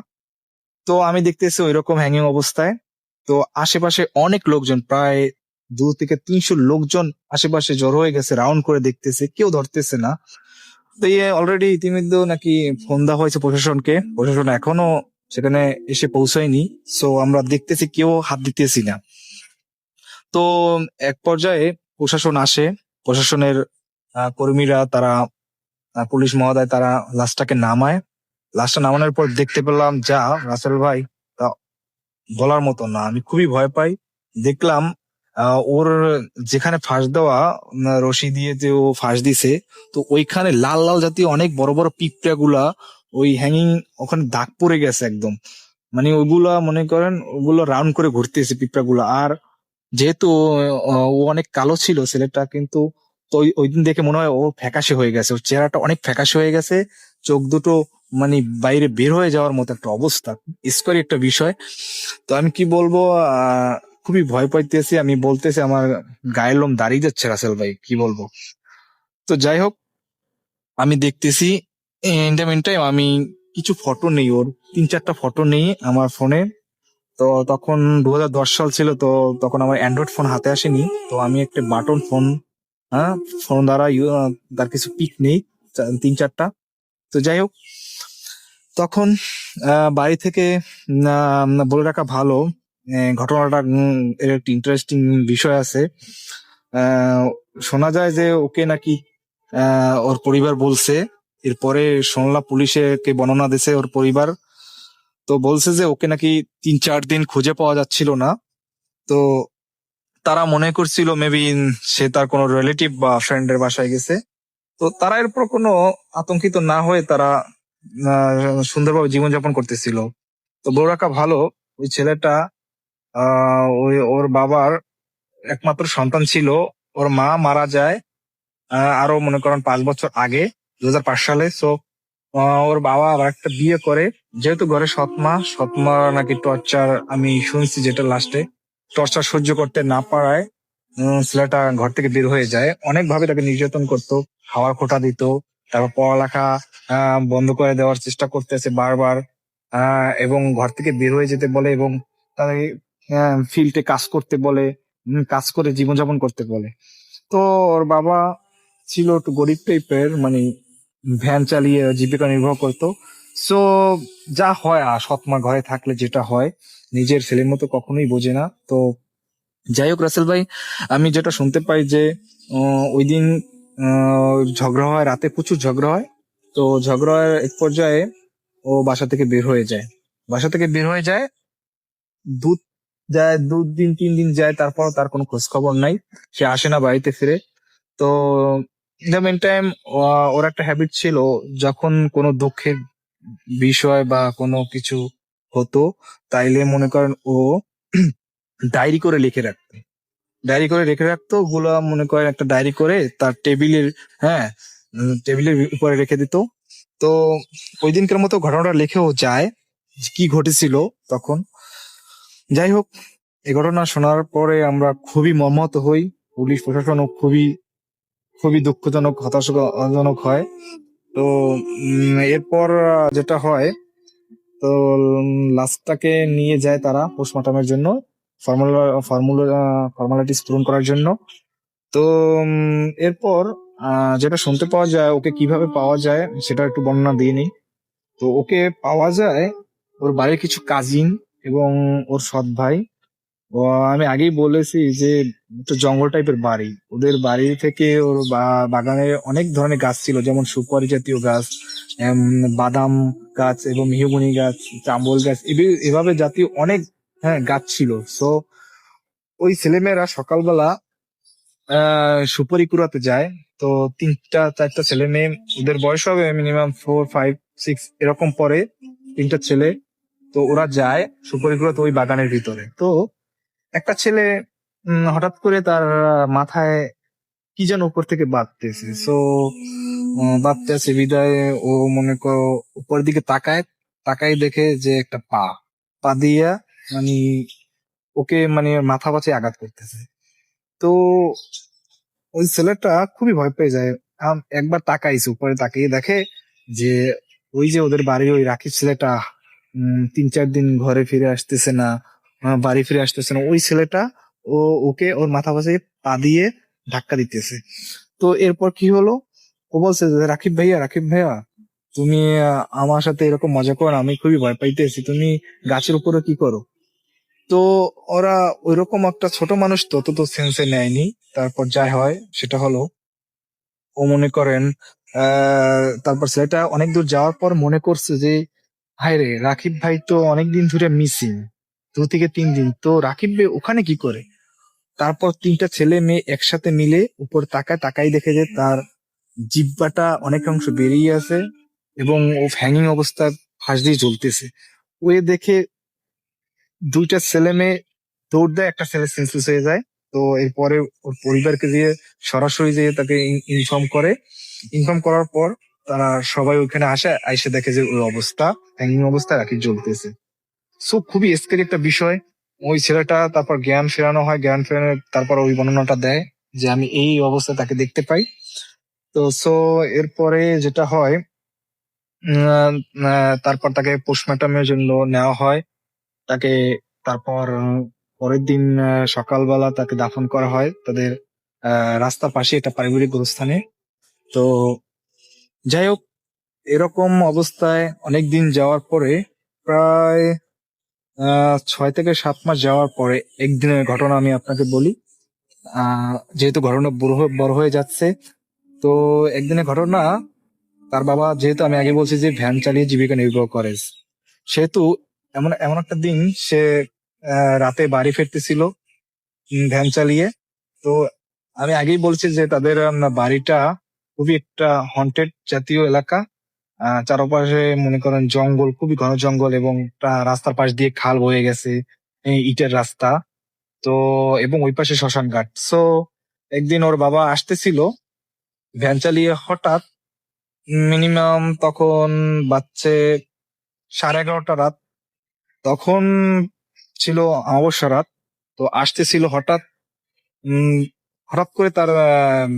তো আমি দেখতেছি ওইরকম হ্যাঙ্গিং অবস্থায়। তো আশেপাশে অনেক লোকজন, প্রায় 200 থেকে 300 লোকজন আশেপাশে জড়ো হয়ে গেছে, রাউন্ড করে দেখতেছে, কেউ ধরতেছে না। তো অলরেডি ইতিমধ্যে নাকি ফোন দেওয়া হয়েছে প্রশাসনকে, প্রশাসন এখনো সেখানে এসে পৌঁছায়নি। সো আমরা দেখতেছি কেউ হাত দিতেছি না। তো এক পর্যায়ে প্রশাসন আসে, প্রশাসনের কর্মীরা, তারা পুলিশ মহোদয়, তারা লাশটাকে নামায়। লাশটা নামানোর পর দেখতে পেলাম যা রাসেল ভাই, তা বলার মতো না। আমি খুবই ভয় পাই। দেখলাম ওর যেখানে ফাঁস দেওয়া, রশি দিয়ে যে ও ফাঁস দিছে, তো ওইখানে লাল লাল জাতীয় অনেক বড় বড় পিঁপড়া গুলা ওই হ্যাঙ্গিং ওখানে দাগ পড়ে গেছে একদম। মানে ওইগুলা মনে করেন ওগুলো রাউন্ড করে ঘুরতেছে পিঁপড়া গুলা। আর যেহেতু ও অনেক কালো ছিল ছেলেটা, কিন্তু তো ওই দিন দেখে মনে হয় ও ফ্যাকাশে হয়ে গেছে, ওর চেহারাটা অনেক ফ্যাকাশে হয়ে গেছে, চোখ দুটো মানে বাইরে বের হয়ে যাওয়ার মতো একটা অবস্থা, স্কোয়ারি একটা বিষয়। তো আমি কি বলবো, খুবই ভয় পাইতেছি। আমি বলতেছি আমার গায়ের লোম দাঁড়িয়ে যাচ্ছে রাসেল ভাই, কি বলবো। তো যাই হোক, আমি দেখতেছি ইন দ্য মিন টাইম আমি কিছু ফটো নেই, ওর 3-4টা ফটো নেই আমার ফোনে। তো তখন 2010 সাল ছিল, তো তখন আমার অ্যান্ড্রয়েড ফোন হাতে আসেনি। তো আমি একটা বাটন ফোন, হ্যাঁ, ফোন দ্বারা তার কিছু পিক নেই, 3-4টা। তো যাই হোক, তখন বাড়ি থেকে বলে রাখা ভালো, ঘটনাটা এর একটা ইন্টারেস্টিং বিষয় আছে। আহ, শোনা যায় যে ওকে নাকি ওর পরিবার বলছে, এরপরে শুনলাম পুলিশে কে বর্ণনা দিছে ওর পরিবার। তো বলছে যে ওকে নাকি 3-4 দিন খুঁজে পাওয়া যাচ্ছিল না। তো তারা মনে করছিল মেবি সে তার কোনো রিলেটিভ বা ফ্রেন্ডের বাসায় গেছে। তো তারা এরপর কোনো আতঙ্কিত না হয়ে তারা সুন্দরভাবে জীবনযাপন করতেছিল। তো বড় রাখা ভালো, ওই ছেলেটা ওই ওর বাবার একমাত্র সন্তান ছিল। ওর মা মারা যায় আরো মনে করেন 5 বছর আগে, 2005 সালে। সো ওর বাবা আবার একটা বিয়ে করে, যেহেতু ঘরে সৎমা নাকি টর্চার, আমি শুনছি যেটা লাস্টে টর্চার সহ্য করতে না পারায় ছেলেটা ঘর থেকে বের হয়ে যায়। অনেক ভাবে তাকে নির্যাতন করতো, খাওয়ার খোঁটা দিত, তারপর পড়ালেখা বন্ধ করে দেওয়ার চেষ্টা করতেছে বারবার, এবং ঘর থেকে বের হয়ে যেতে বলে, এবং তাদের ফিল্ডে কাজ করতে বলে, কাজ করে জীবনযাপন করতে বলে। তো ওর বাবা ছিল একটু গরিব টাইপের, মানে ভ্যান চালিয়ে জীবিকা নির্বাহ করতো। সো যা হয় সৎমা ঘরে থাকলে যেটা হয়, নিজের ছেলের মতো কখনোই বোঝে না। তো যাই হোক রাসেল ভাই, আমি যেটা শুনতে পাই যে ওই দিন ঝগড়া হয়, রাতে প্রচুর ঝগড়া হয়। তো ঝগড়ার এক পর্যায়ে ও বাসা থেকে বের হয়ে যায়। বাসা থেকে বের হয়ে যায়, দুধ যায়, 2 দিন 3 দিন যায়, তারপর তার কোনো খোঁজ খবর নাই, সে আসে না বাড়িতে ফিরে। তো ইন দ্য মেন টাইম ওর একটা হ্যাবিট ছিল, যখন কোনো দুঃখের বিষয় বা কোনো কিছু হতো, তাইলে মনে করেন ও ডায়েরি করে লিখে রাখতো, ডায়েরি করে রেখে রাখতো ওগুলা, মনে করেন একটা ডায়েরি করে তার টেবিলের, হ্যাঁ, টেবিলের উপরে রেখে দিত। তো ওই দিনকার মতো ঘটনাটা লিখেও যায় যে কি ঘটেছিল তখন। যাই হোক, এই ঘটনা শোনার পরে আমরা খুবই মর্মাহত হই, পুলিশ প্রশাসনও খুবই খুবই দুঃখজনক, হতাশাজনক হয়। তো এরপর যেটা হয়, তো লাশটাকে নিয়ে যায় তারা পোস্টমর্টমের জন্য, ফর্মালিটিস পূরণ করার জন্য। তো এরপর যেটা শুনতে পাওয়া যায়, ওকে কিভাবে পাওয়া যায় সেটা একটু বর্ণনা দিয়ে নিই। তো ওকে পাওয়া যায় ওর বাড়ির কিছু কাজিন এবং ওর সৎ ভাই। ও, আমি আগেই বলেছি যে একটু জঙ্গল টাইপের বাড়ি, ওদের বাড়ি থেকে ওর বাগানে অনেক ধরনের গাছ ছিল, যেমন সুপারি জাতীয় গাছ, বাদাম গাছ এবং মেহগনি গাছ, জামরুল গাছ, এভাবে জাতীয় অনেক, হ্যাঁ, গাছ ছিল। সো ওই ছেলেমেয়েরা সকালবেলা সুপারি কুড়াতে যায়। তো 3-4টা ছেলে মেয়ে, ওদের বয়স হবে মিনিমাম 4, 5, 6 এরকম, পরে 3টা ছেলে। তো ওরা যায় সুপারি কুড়াতে ওই বাগানের ভিতরে। তো একটা ছেলে হঠাৎ করে তার মাথায় কি যেন উপর থেকে বাঁধতেছে। সো বাঁধতেছে বিদায় ও মনে করো উপরের দিকে তাকায়, দেখে যে একটা পা পা দিয়া মানে ওকে মানে মাথা পাশে আঘাত করতেছে। তো ওই ছেলেটা খুবই ভয় পেয়ে যায়। একবার তাকাইছে, উপরে তাকিয়ে দেখে যে ওই যে ওদের বাড়ির ওই রাখির ছেলেটা 3-4 দিন ঘরে ফিরে আসতেছে না, বাড়ি ফিরে আসতেছে না, ওই ছেলেটা ওকে ওর মাথা পাশে পা দিয়ে ধাক্কা দিতেছে। তো এরপর কি হলো, ও বলছে যে রাকিব ভাইয়া, তুমি আমার সাথে এরকম মজা করো না, আমি খুবই ভয় পাইতেছি, তুমি গাছের উপরে কি করো? তো ওরা ওইরকম একটা ছোট মানুষ, তো তত তো সেন্সে নেয়নি। তারপর যাই হয় সেটা হলো, ও মনে করেন তারপর ছেলেটা অনেক দূর যাওয়ার পর মনে করছে যে হায় রে, রাকিব ভাই তো অনেকদিন ধরে মিসিং, 2 থেকে 3 দিন, তো রাকিব ভাই ওখানে কি করে? তারপর 3টা ছেলে মেয়ে একসাথে মিলে উপর তাকাই দেখে যে তার জিহ্বাটা অনেকাংশ বেরিয়ে আছে এবং ও হ্যাঙ্গিং অবস্থায় ফাঁস দিয়ে জ্বলতেছে। ও এ দেখে 2টা ছেলে মেয়ে দৌড় দেয়, একটা ছেলে সেন্সলেস হয়ে যায়। তো এরপরে ওর পরিবারকে দিয়ে সরাসরি যেয়ে তাকে ইনফর্ম করার পর তারা সবাই ওইখানে আইসে দেখে যে ওই অবস্থা, হ্যাঙ্গিং অবস্থায় রাখি জ্বলতেছে। সো খুবই স্কেরি একটা বিষয়। ওই ছেলেটা তারপর জ্ঞান ফেরানো হয়, জ্ঞান ফেরানোর তারপর ওই বর্ণনাটা দেয় যে আমি এই অবস্থায় তাকে দেখতে পাই। তো সো এরপরে যেটা হয়, তারপর তাকে পোস্টমর্টমের জন্য নেওয়া হয় তাকে। তারপর পরের দিন সকালবেলা তাকে দাফন করা হয় তাদের রাস্তার পাশে, এটা পারিবারিক গোরস্থানে। তো যাই হোক, এরকম অবস্থায় অনেক দিন যাওয়ার পরে, প্রায় 6 থেকে 7 মাস যাওয়ার পরে একদিনের ঘটনা আমি আপনাকে বলি। যেহেতু ঘটনা বড় হয়ে যাচ্ছে, তো একদিনের ঘটনা, তার বাবা, যেহেতু আমি আগে বলছি যে ভ্যান চালিয়ে জীবিকা নির্বাহ করে, সেহেতু এমন এমন একটা দিন সে রাতে বাড়ি ফিরতেছিল ভ্যান চালিয়ে। তো আমি আগেই বলছি যে তাদের বাড়িটা খুবই একটা হন্টেড জাতীয় এলাকা। চারপাশে মনে করেন জঙ্গল, খুবই ঘন জঙ্গল, এবং রাস্তার পাশ দিয়ে খাল বয়ে গেছে, এই ইটের রাস্তা। তো এবং ওই পাশে শ্মশান ঘাট। সো একদিন ওর বাবা আসতেছিল ভ্যান চালিয়ে, হঠাৎ মিনিমাম তখন বাচ্চে 11:30 রাত, তখন ছিল অমাবস্যা রাত। তো আসতেছিল হঠাৎ, উম হঠাৎ করে তার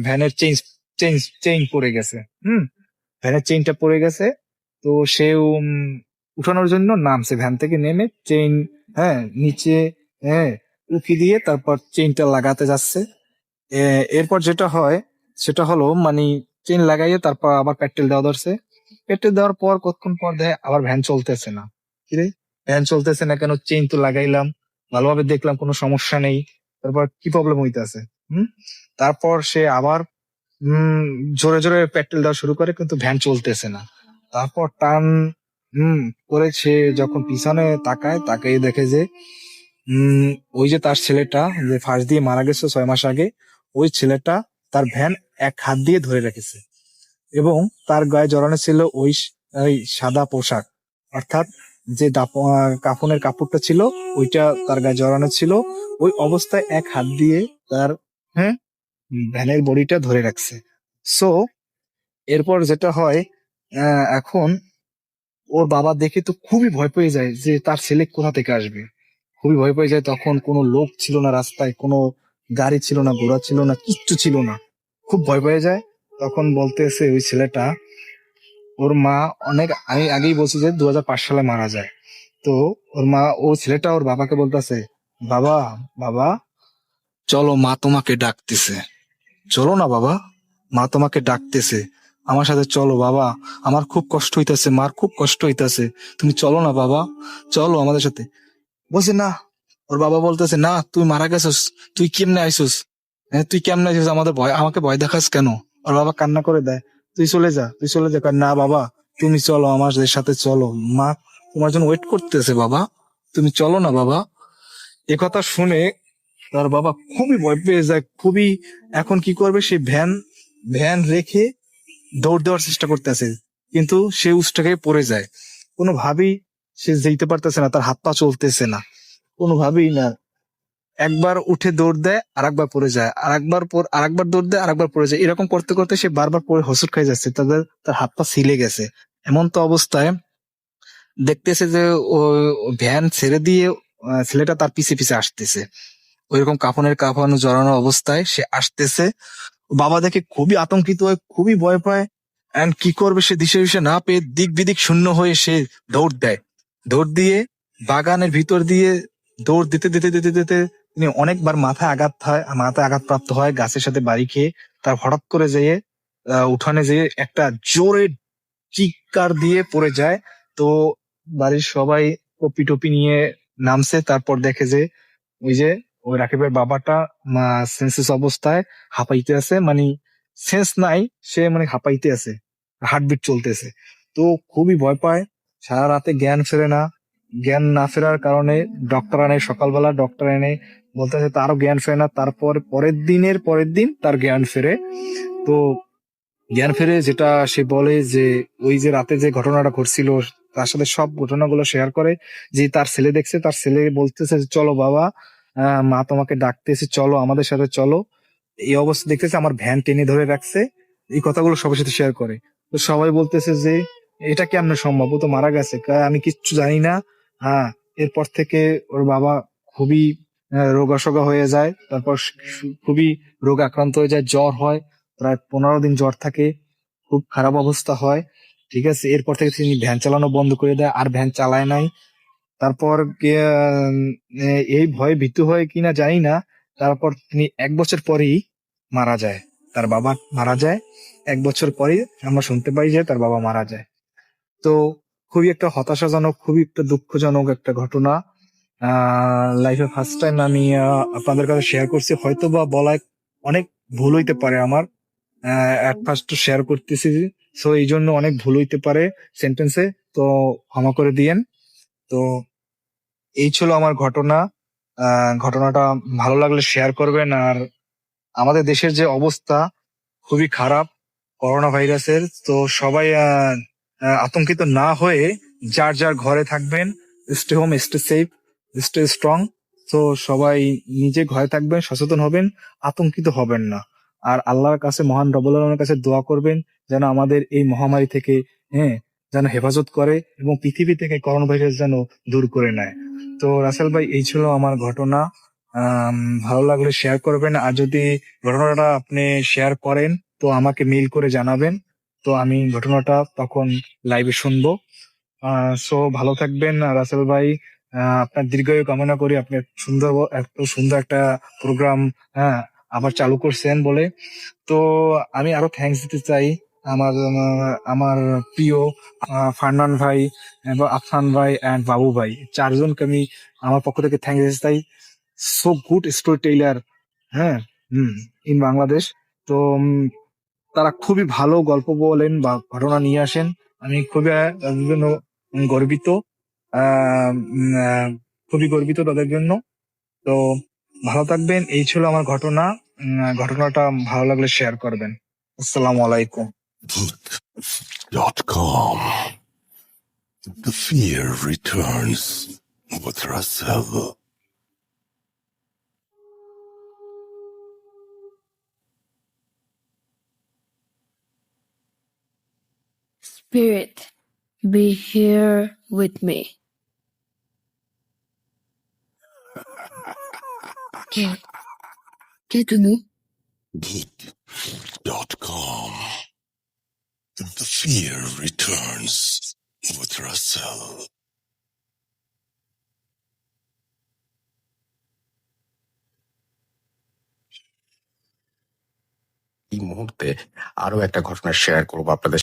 ভ্যানের চেইন পড়ে গেছে। ভ্যানের চেইনটা পড়ে গেছে। তো সে উঠানোর জন্য নামছে, ভ্যান থেকে নেমে চেইন, হ্যাঁ, নিচে, হ্যাঁ, উকি দিয়ে তারপর চেইনটা লাগাতে যাচ্ছে। এরপর যেটা হয় সেটা হলো মানে চেইন লাগাইয়ে তারপর আবার পেট্রোল দেওয়া ধরছে। পেট্রোল দেওয়ার পর কতক্ষণ পর দেখে আবার ভ্যান চলতেছে না। কিরে, ভ্যান চলতেছে না কেন? চেইন তো লাগাইলাম, ভালোভাবে দেখলাম কোনো সমস্যা নেই, তারপর কি প্রবলেম হইতেছে? তারপর সে আবার জোরে জোরে পেট্রোল দেওয়া শুরু করে, কিন্তু ভ্যান চলতেছে না। তারপর টান হুম করে সে যখন পিছনে তাকায় দেখে যে ওই যে তার ছেলেটা যে ফাঁস দিয়ে মারা গেছে 6 মাস আগে, ওই ছেলেটা তার ভ্যান এক হাত দিয়ে ধরে রেখেছে এবং তার গায়ে জড়ানো ছিল ওই সাদা পোশাক, অর্থাৎ যে কাফনের কাপড়টা ছিল ওইটা তার গায়ে জড়ানো ছিল। ওই অবস্থায় এক হাত দিয়ে তার, হ্যাঁ, ভ্যানের বডিটা ধরে রাখছে। সো এরপর যেটা হয়, এখন ওর বাবা দেখে তো খুবই ভয় পেয়ে যায় যে তার ছেলে কোথা থেকে আসবে, খুবই ভয় পেয়ে যায়। তখন কোনো লোক ছিল না রাস্তায়, কোনো গাড়ি ছিল না, ঘোড়া ছিল না, কিচ্ছু ছিল না, খুব ভয় পেয়ে যায়। তখন বলতেছে ওই ছেলেটা ওর মা আমি আগেই বলছি যে 2005 সালে মারা যায়। তো ওর মা, ও ছেলেটা ওর বাবাকে বলতেছে, বাবা, বাবা, চলো মা তোমাকে ডাকতেছে, চলো না বাবা, মা তোমাকে ডাকতেছে, আমার সাথে চলো বাবা, আমার খুব কষ্ট হইতাছে, মার খুব কষ্ট হইতাছে, তুমি চলো না বাবা, চলো আমাদের সাথে। বলছে না, ওর বাবা বলতেছে না, তুই মারা গেছিস, তুই কেমনে আইসুস, হ্যাঁ তুই কেমনে আইসুস, আমাকে ভয় দেখাস কেন? ওর বাবা কান্না করে দেয়, তুই চলে যা, তুই চলে যা। কয়, না বাবা, তুমি চলো আমাদের সাথে চলো, মা তোমার জন্য ওয়েট করতেছে বাবা, তুমি চলো না বাবা। এ কথা শুনে তার বাবা খুবই ভয় পেয়ে যায়, খুবই, এখন কি করবে, সে ভ্যান ভ্যান রেখে দৌড় দেওয়ার চেষ্টা করতেছে, কিন্তু সে উস্টাকে পড়ে যায়, কোনোভাবেই সে যেতে পারতেছে না, তার হাত পা চলতেছে না, কোনোভাবেই না। একবার উঠে দৌড় দেয়, আর একবার পড়ে যায়, আর একবার দৌড় দেয়, আর একবার পড়ে যায়, এরকম করতে করতে সে বারবার পড়ে হোঁচট খাই যাচ্ছে, তার হাত পা ছিলে গেছে। এমন তো অবস্থায় দেখতেছে যে ও ও ভ্যান ছেড়ে দিয়ে ছেলেটা তার পিছে পিছে আসতেছে, ওইরকম কাফানো জড়ানো অবস্থায় সে আসতেছে। বাবা দেখে খুবই আতঙ্কিত হয়, খুবই ভয় পায়, এন্ড কি করবে সে দিশে দিশে না পেয়ে দিক বিদিক শূন্য হয়ে সে দৌড় দেয়। দৌড় দিয়ে বাগানের ভিতর দিয়ে দৌড় দিতে দিতে দিতে দিতে তিনি অনেকবার মাথায় আঘাতপ্রাপ্ত হয় গাছের সাথে বাড়ি খেয়ে। তার হঠাৎ করে যেয়ে উঠানে যেয়ে একটা জোরে চিৎকার দিয়ে পড়ে যায়। তো বাড়ির সবাই কপি টপি নিয়ে নামছে, তারপর দেখে যে ওই যে ওই রাকিবের বাবাটা সেন্সেস অবস্থায় হাঁপাইতে আছে, মানে সেন্স নাই, সে মানে হাঁপাইতে আছে, হার্টবিট চলতেছে। তো খুবই ভয় পায়, সারা রাতে জ্ঞান ফেরে না। জ্ঞান না ফেরার কারণে ডক্টর আনে, সকালবেলা ডক্টর এনে বলতেছে তারও জ্ঞান ফেরে না। তারপর পরের দিন তার জ্ঞান ফেরে। তো জ্ঞান ফেরে যেটা সে বলে যে ওই যে রাতে যে ঘটনাটা ঘটছিল, তার সাথে সব ঘটনাগুলো শেয়ার করে, যে তার ছেলে দেখছে, তার ছেলে বলতেছে যে, চলো বাবা, মা তোমাকে ডাকতেছে, চলো আমাদের সাথে চলো। এই অবস্থা দেখতেছে, আমার ভ্যান টেনে ধরে রাখছে, এই কথাগুলো সবার সাথে শেয়ার করে। তো সবাই বলতেছে যে এটা কেমনে সম্ভব, ও তো মারা গেছে। কয়, আমি কিচ্ছু জানি না। হ্যাঁ, এরপর থেকে ওর বাবা খুবই রোগাশোগা হয়ে যায়, তারপর খুবই রোগ আক্রান্ত হয়ে যায়, জ্বর হয়, প্রায় 15 দিন জ্বর থাকে, খুব খারাপ অবস্থা হয়। ঠিক আছে, এরপর থেকে তিনি ভ্যান চালানো বন্ধ করে দেয়, আর ভ্যান চালায় নাই। তারপর এই ভয়ে ভীতু হয় কিনা জানি না, তারপর তিনি 1 বছর পরেই মারা যায়, তার বাবা মারা যায় 1 বছর পরেই আমরা শুনতে পাই যে তার বাবা মারা যায়। তো খুবই একটা হতাশাজনক, খুবই একটা দুঃখজনক একটা ঘটনা। লাইফে ফার্স্ট টাইম আমি আপনাদের কাছে শেয়ার করছি, হয়তো বা বলায় অনেক ভুল হইতে পারে আমার, এট ফার্স্ট শেয়ার করতেছি, সো এই জন্য অনেক ভুল হইতে পারে সেন্টেন্সে, তো ক্ষমা করে দিয়েন। তো এই ছিল আমার ঘটনা। ঘটনাটা ভালো লাগলে শেয়ার করবেন। আর আমাদের দেশের যে অবস্থা খুবই খারাপ করোনা ভাইরাসের, তো সবাই আতঙ্কিত না হয়ে যার যার ঘরে থাকবেন, stay home, stay safe, stay strong. তো সবাই নিজে ঘরে থাকবেন, সচেতন হবেন, আতঙ্কিত হবেন না। আর আল্লাহর কাছে, মহান রব্বুল আলামিনের কাছে দোয়া করবেন যেন আমাদের এই মহামারী থেকে, হ্যাঁ, যেন হেফাজত করে এবং পৃথিবী থেকে করোনা ভাইরাস যেন দূর করে নেয়। তো রাসেল ভাই, এই ছিল আমার ঘটনা। ভালো লাগলে শেয়ার করবেন, আর যদি ঘটনাটা আপনি শেয়ার করেন তো আমাকে মেইল করে জানাবেন, তো আমি ঘটনাটা তখন লাইভে শুনবো। সো ভালো থাকবেন রাসেল ভাই, আপনার দীর্ঘায়ু কামনা করি। আপনি এত সুন্দর একটা প্রোগ্রাম, হ্যাঁ, আবার চালু করছেন বলে। তো আমি আরো থ্যাঙ্কস দিতে চাই আমার প্রিয় ফারনান ভাই এবং আফসান ভাই এন্ড বাবু ভাই, চারজনকে আমি আমার পক্ষ থেকে থ্যাঙ্কস দিতে চাই। সো গুড স্টোরি টেইলার, হ্যাঁ, ইন বাংলাদেশ। তো তারা খুবই ভালো গল্প বলেন বা ঘটনা নিয়ে আসেন, আমি খুবই তাদের জন্য গর্বিত, খুবই গর্বিত তাদের জন্য। তো ভালো থাকবেন, এই ছিল আমার ঘটনা। ঘটনাটা ভালো লাগলে শেয়ার করবেন। আসসালামু আলাইকুম। Book.com. The fear returns with Russell. Spirit, be here with me. কে তুমি? Book.com. The fear returns with Russell. এই মুহূর্তে আরো একটা ঘটনা শেয়ার করবো আপনাদের